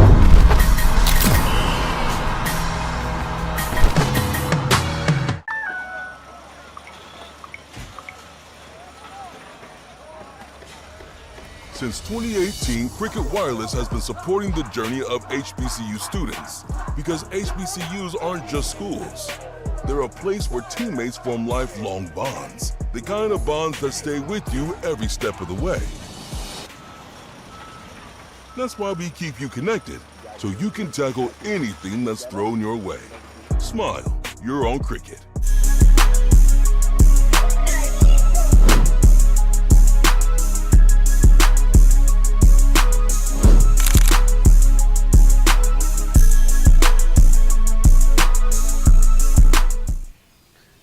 Since 2018, Cricket Wireless has been supporting the journey of HBCU students because HBCUs aren't just schools. They're a place where teammates form lifelong bonds, the kind of bonds that stay with you every step of the way. That's why we keep you connected, so you can tackle anything that's thrown your way. Smile, you're on Cricket.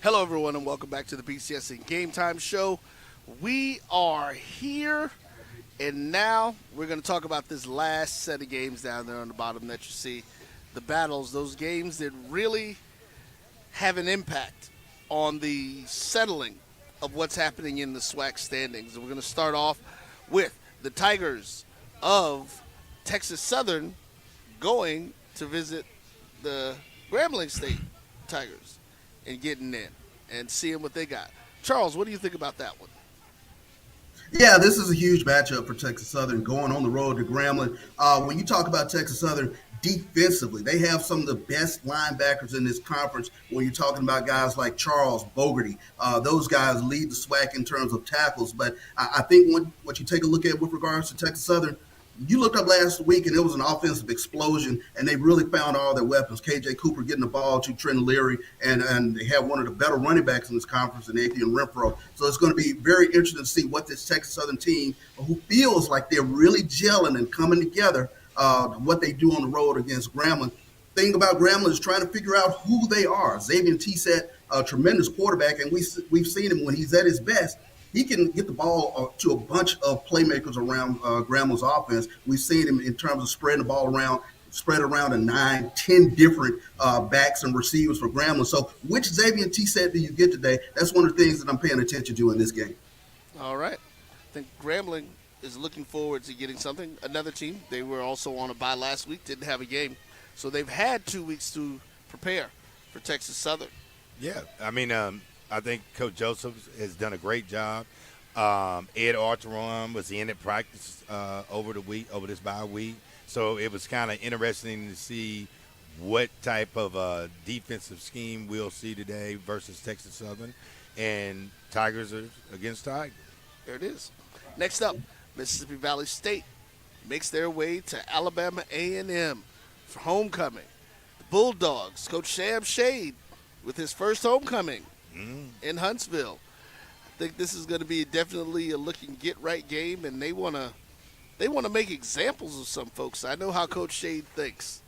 Hello, everyone, and welcome back to the BCSN Game Time Show. We are here, and now we're going to talk about this last set of games down there on the bottom that you see. The battles, those games that really have an impact on the settling of what's happening in the SWAC standings. And we're going to start off with the Tigers of Texas Southern going to visit the Grambling State Tigers and getting in and seeing what they got. Charles, what do you think about that one? Yeah, this is a huge matchup for Texas Southern going on the road to Grambling. When you talk about Texas Southern defensively, they have some of the best linebackers in this conference. When you're talking about guys like Charles Bogarty, those guys lead the SWAC in terms of tackles. But I think what you take a look at with regards to Texas Southern, you looked up last week and it was an offensive explosion, and they really found all their weapons. KJ Cooper getting the ball to Trent Leary, and they have one of the better running backs in this conference in Adrian Renfro. So it's going to be very interesting to see what this Texas Southern team, who feels like they're really gelling and coming together, what they do on the road against Grambling. Thing about Grambling is trying to figure out who they are. Xavier Tissett, a tremendous quarterback, and we've seen him when he's at his best. He can get the ball to a bunch of playmakers around Grambling's offense. We've seen him in terms of spreading the ball around, spread around to 9, 10 different backs and receivers for Grambling. So which Xavier Tissett do you get today? That's one of the things that I'm paying attention to in this game. All right. I think Grambling is looking forward to getting something. Another team, they were also on a bye last week, didn't have a game. So they've had 2 weeks to prepare for Texas Southern. Yeah, I mean, I think Coach Joseph has done a great job. Ed Arteron was in at practice over this bye week. So it was kind of interesting to see what type of defensive scheme we'll see today versus Texas Southern. And Tigers are against Tigers. There it is. Next up, Mississippi Valley State makes their way to Alabama A&M for homecoming. The Bulldogs, Coach Sam Shade with his first homecoming in Huntsville. I think this is going to be definitely a looking get-right game, and they want to make examples of some folks. I know how Coach Shade thinks.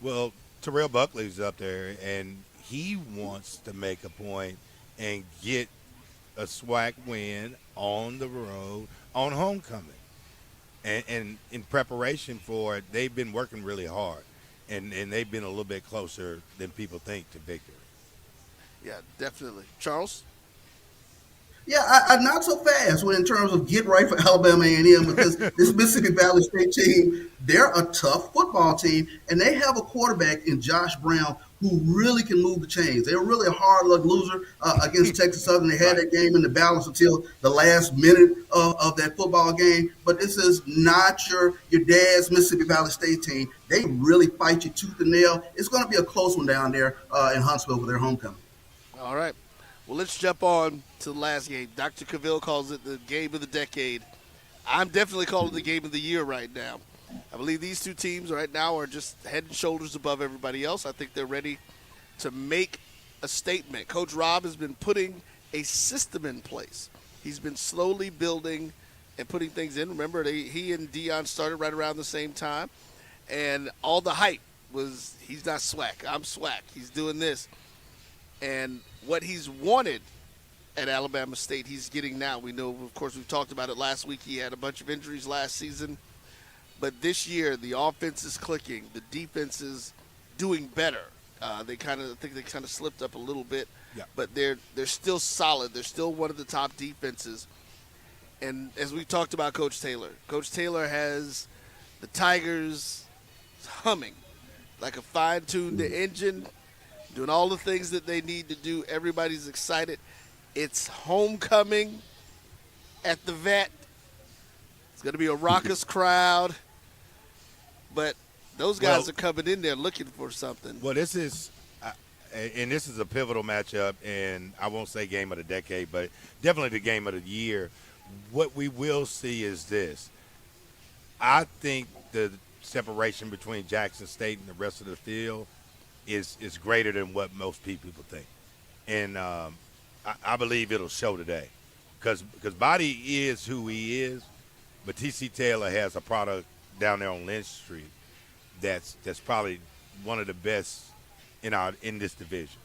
Well, Terrell Buckley's up there, and he wants to make a point and get a SWAC win on the road on homecoming. And in preparation for it, they've been working really hard, and they've been a little bit closer than people think to victory. Yeah, definitely. Charles? Yeah, not so fast when in terms of get right for Alabama A&M because this Mississippi Valley State team, they're a tough football team, and they have a quarterback in Josh Brown who really can move the chains. They were really a hard luck loser against Texas Southern. They had that game in the balance until the last minute of that football game. But this is not your dad's Mississippi Valley State team. They really fight you tooth and nail. It's going to be a close one down there in Huntsville for their homecoming. All right. Well, let's jump on to the last game. Dr. Cavill calls it the game of the decade. I'm definitely calling it the game of the year right now. I believe these two teams right now are just head and shoulders above everybody else. I think they're ready to make a statement. Coach Rob has been putting a system in place. He's been slowly building and putting things in. Remember, he and Deion started right around the same time, and all the hype was he's not SWAC, I'm SWAC. He's doing this. And what he's wanted at Alabama State, he's getting now. We know, of course, we've talked about it last week. He had a bunch of injuries last season. But this year, the offense is clicking. The defense is doing better. I think they kind of slipped up a little bit. Yeah. But they're still solid. They're still one of the top defenses. And as we talked about Coach Taylor has the Tigers humming like a fine-tuned engine, doing all the things that they need to do. Everybody's excited. It's homecoming at the Vet. It's going to be a raucous crowd. But those guys are coming in there looking for something. Well, this is a pivotal matchup, and I won't say game of the decade, but definitely the game of the year. What we will see is this. I think the separation between Jackson State and the rest of the field is greater than what most people think. And I believe it'll show today because Body is who he is, but T.C. Taylor has a product down there on Lynch Street that's probably one of the best in this division.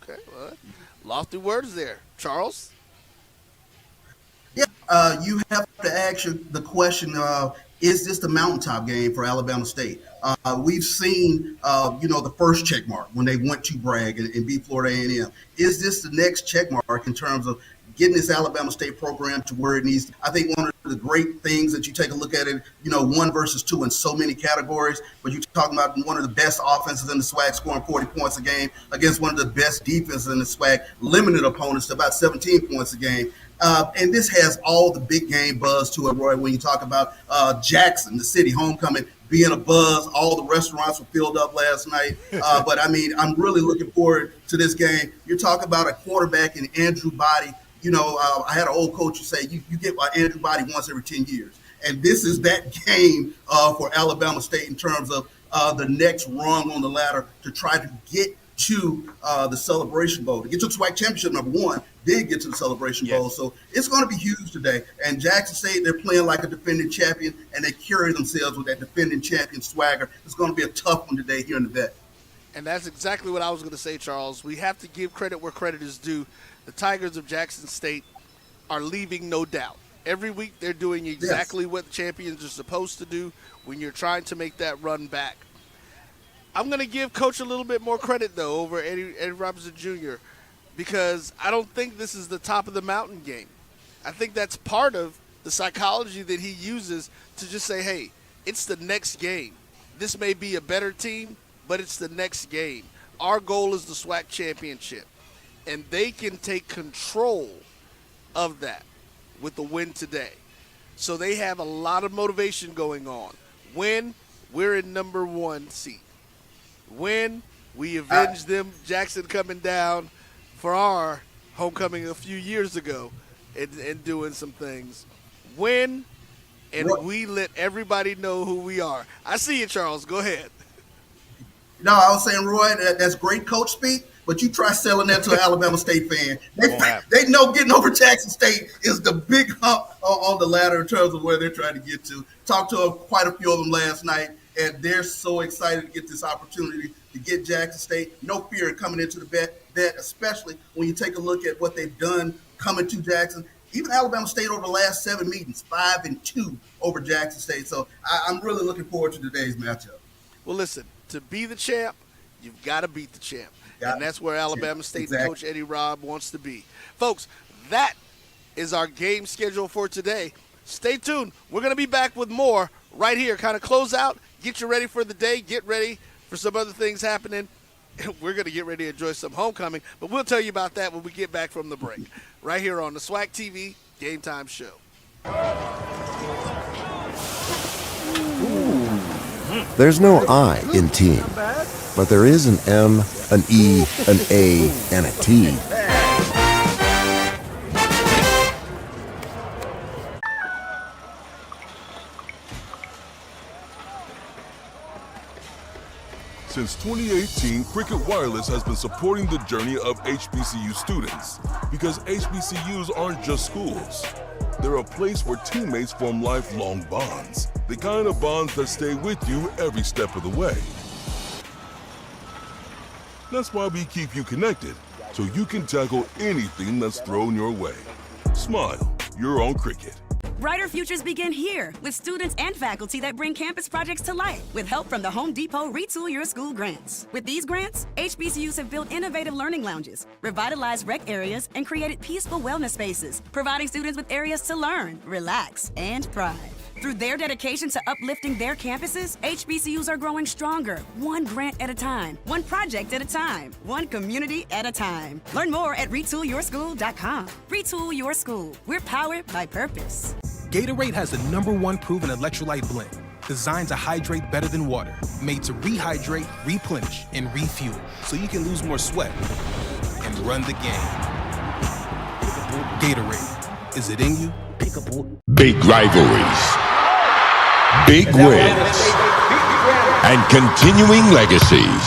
Okay, well, lofty words there. Charles? Yeah, you have to ask the question is this the mountaintop game for Alabama State? We've seen, the first check mark when they went to brag and beat Florida A&M. Is this the next check mark in terms of getting this Alabama State program to where it needs? I think one of the great things that you take a look at it, 1 versus 2 in so many categories, but you're talking about one of the best offenses in the SWAC scoring 40 points a game against one of the best defenses in the SWAC, limited opponents to about 17 points a game. And this has all the big game buzz to it, Roy, when you talk about Jackson, the city homecoming, being a buzz. All the restaurants were filled up last night. But, I'm really looking forward to this game. You're talking about a quarterback in Andrew Body. I had an old coach who say you get Andrew Body once every 10 years. And this is that game for Alabama State in terms of the next rung on the ladder to try to get to the Celebration Bowl, to get to the SWAC championship, number one, then get to the Celebration Bowl. So it's going to be huge today. And Jackson State, they're playing like a defending champion, and they carry themselves with that defending champion swagger. It's going to be a tough one today here in the Vet. And that's exactly what I was going to say, Charles. We have to give credit where credit is due. The Tigers of Jackson State are leaving no doubt. Every week they're doing exactly what champions are supposed to do when you're trying to make that run back. I'm going to give Coach a little bit more credit, though, over Eddie Robinson Jr., because I don't think this is the top of the mountain game. I think that's part of the psychology that he uses to just say, hey, it's the next game. This may be a better team, but it's the next game. Our goal is the SWAC championship, and they can take control of that with the win today. So they have a lot of motivation going on. When we're in number 1 seed. When we avenged them, Jackson coming down for our homecoming a few years ago and doing some things. When and we let everybody know who we are. I see you, Charles. Go ahead. No, I was saying, Roy, that's great coach speak, but you try selling that to an Alabama State fan. They know getting over Jackson State is the big hump on the ladder in terms of where they're trying to get to. Talked to quite a few of them last night, and they're so excited to get this opportunity to get Jackson State. No fear in coming into the bet, especially when you take a look at what they've done coming to Jackson. Even Alabama State over the last 7 meetings, 5-2 over Jackson State. So I'm really looking forward to today's matchup. Well, listen, to be the champ, you've got to beat the champ. And that's where Alabama State and Coach Eddie Robb wants to be. Folks, that is our game schedule for today. Stay tuned. We're going to be back with more right here. Kind of close out, get you ready for the day, get ready for some other things happening. We're going to get ready to enjoy some homecoming, but we'll tell you about that when we get back from the break. Right here on the SWAC TV Game Time Show. There's no I in team, but there is an M, an E, an A, and a T. Since 2018, Cricket Wireless has been supporting the journey of HBCU students because HBCUs aren't just schools. They're a place where teammates form lifelong bonds, the kind of bonds that stay with you every step of the way. That's why we keep you connected, so you can tackle anything that's thrown your way. Smile, you're on Cricket. Brighter futures begin here with students and faculty that bring campus projects to life with help from the Home Depot Retool Your School grants. With these grants, HBCUs have built innovative learning lounges, revitalized rec areas, and created peaceful wellness spaces, providing students with areas to learn, relax, and thrive. Through their dedication to uplifting their campuses, HBCUs are growing stronger, one grant at a time, one project at a time, one community at a time. Learn more at retoolyourschool.com. Retool Your School. We're powered by purpose. Gatorade has the #1 proven electrolyte blend, designed to hydrate better than water, made to rehydrate, replenish, and refuel, so you can lose more sweat and run the game. Gatorade, is it in you? Big rivalries, big wins, and continuing legacies.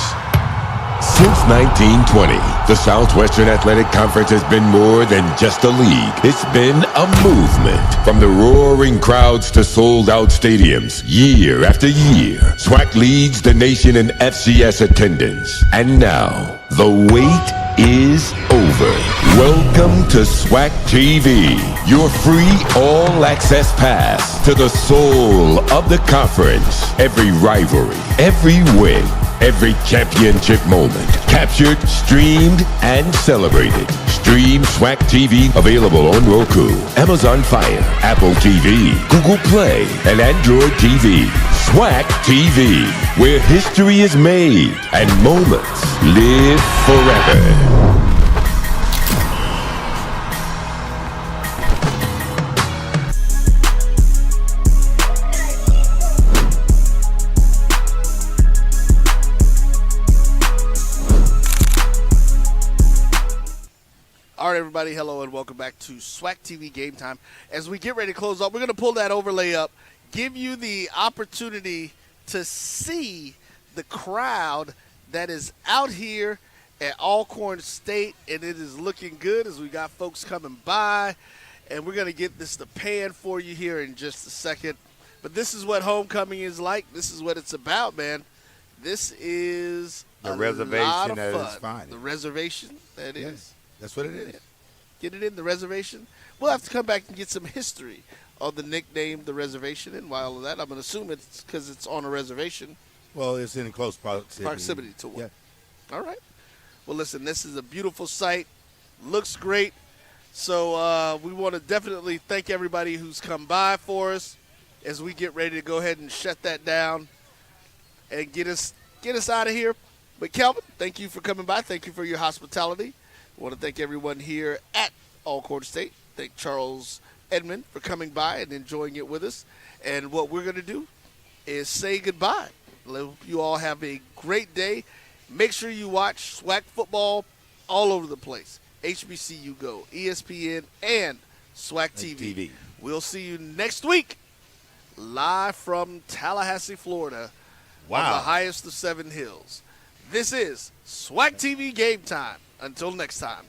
Since 1920, the Southwestern Athletic Conference has been more than just a league. It's been a movement. From the roaring crowds to sold-out stadiums, year after year, SWAC leads the nation in FCS attendance. And now, the wait is over. Welcome to SWAC TV, your free all-access pass to the soul of the conference. Every rivalry, every win, every championship moment, captured, streamed, and celebrated. Stream SWAC TV, available on Roku, Amazon Fire, Apple TV, Google Play, and Android TV. SWAC TV, where history is made and moments live forever. All right, everybody, hello and welcome back to SWAC TV Game Time. As we get ready to close up, we're going to pull that overlay up, give you the opportunity to see the crowd that is out here at Alcorn State, and it is looking good as we got folks coming by, and we're going to get this to pan for you here in just a second. But this is what homecoming is like. This is what it's about, man. This is The a reservation lot of at fun. its finest. The reservation, that is. Yes, that's what it is. Get it in the reservation. We'll have to come back and get some history of the nickname, the reservation, and while of that, I'm going to assume it's because it's on a reservation. Well, it's in close Proximity to what? Yeah. All right. Well, listen, this is a beautiful site. Looks great. So we want to definitely thank everybody who's come by for us as we get ready to go ahead and shut that down and get us out of here. But Calvin, thank you for coming by. Thank you for your hospitality. I want to thank everyone here at Alcorn State. Thank Charles Edmond for coming by and enjoying it with us. And what we're going to do is say goodbye. Hope you all have a great day. Make sure you watch SWAC football all over the place. HBCU Go, ESPN, and SWAC TV. We'll see you next week live from Tallahassee, Florida. Wow. On the highest of 7 hills. This is SWAC TV Game Time. Until next time.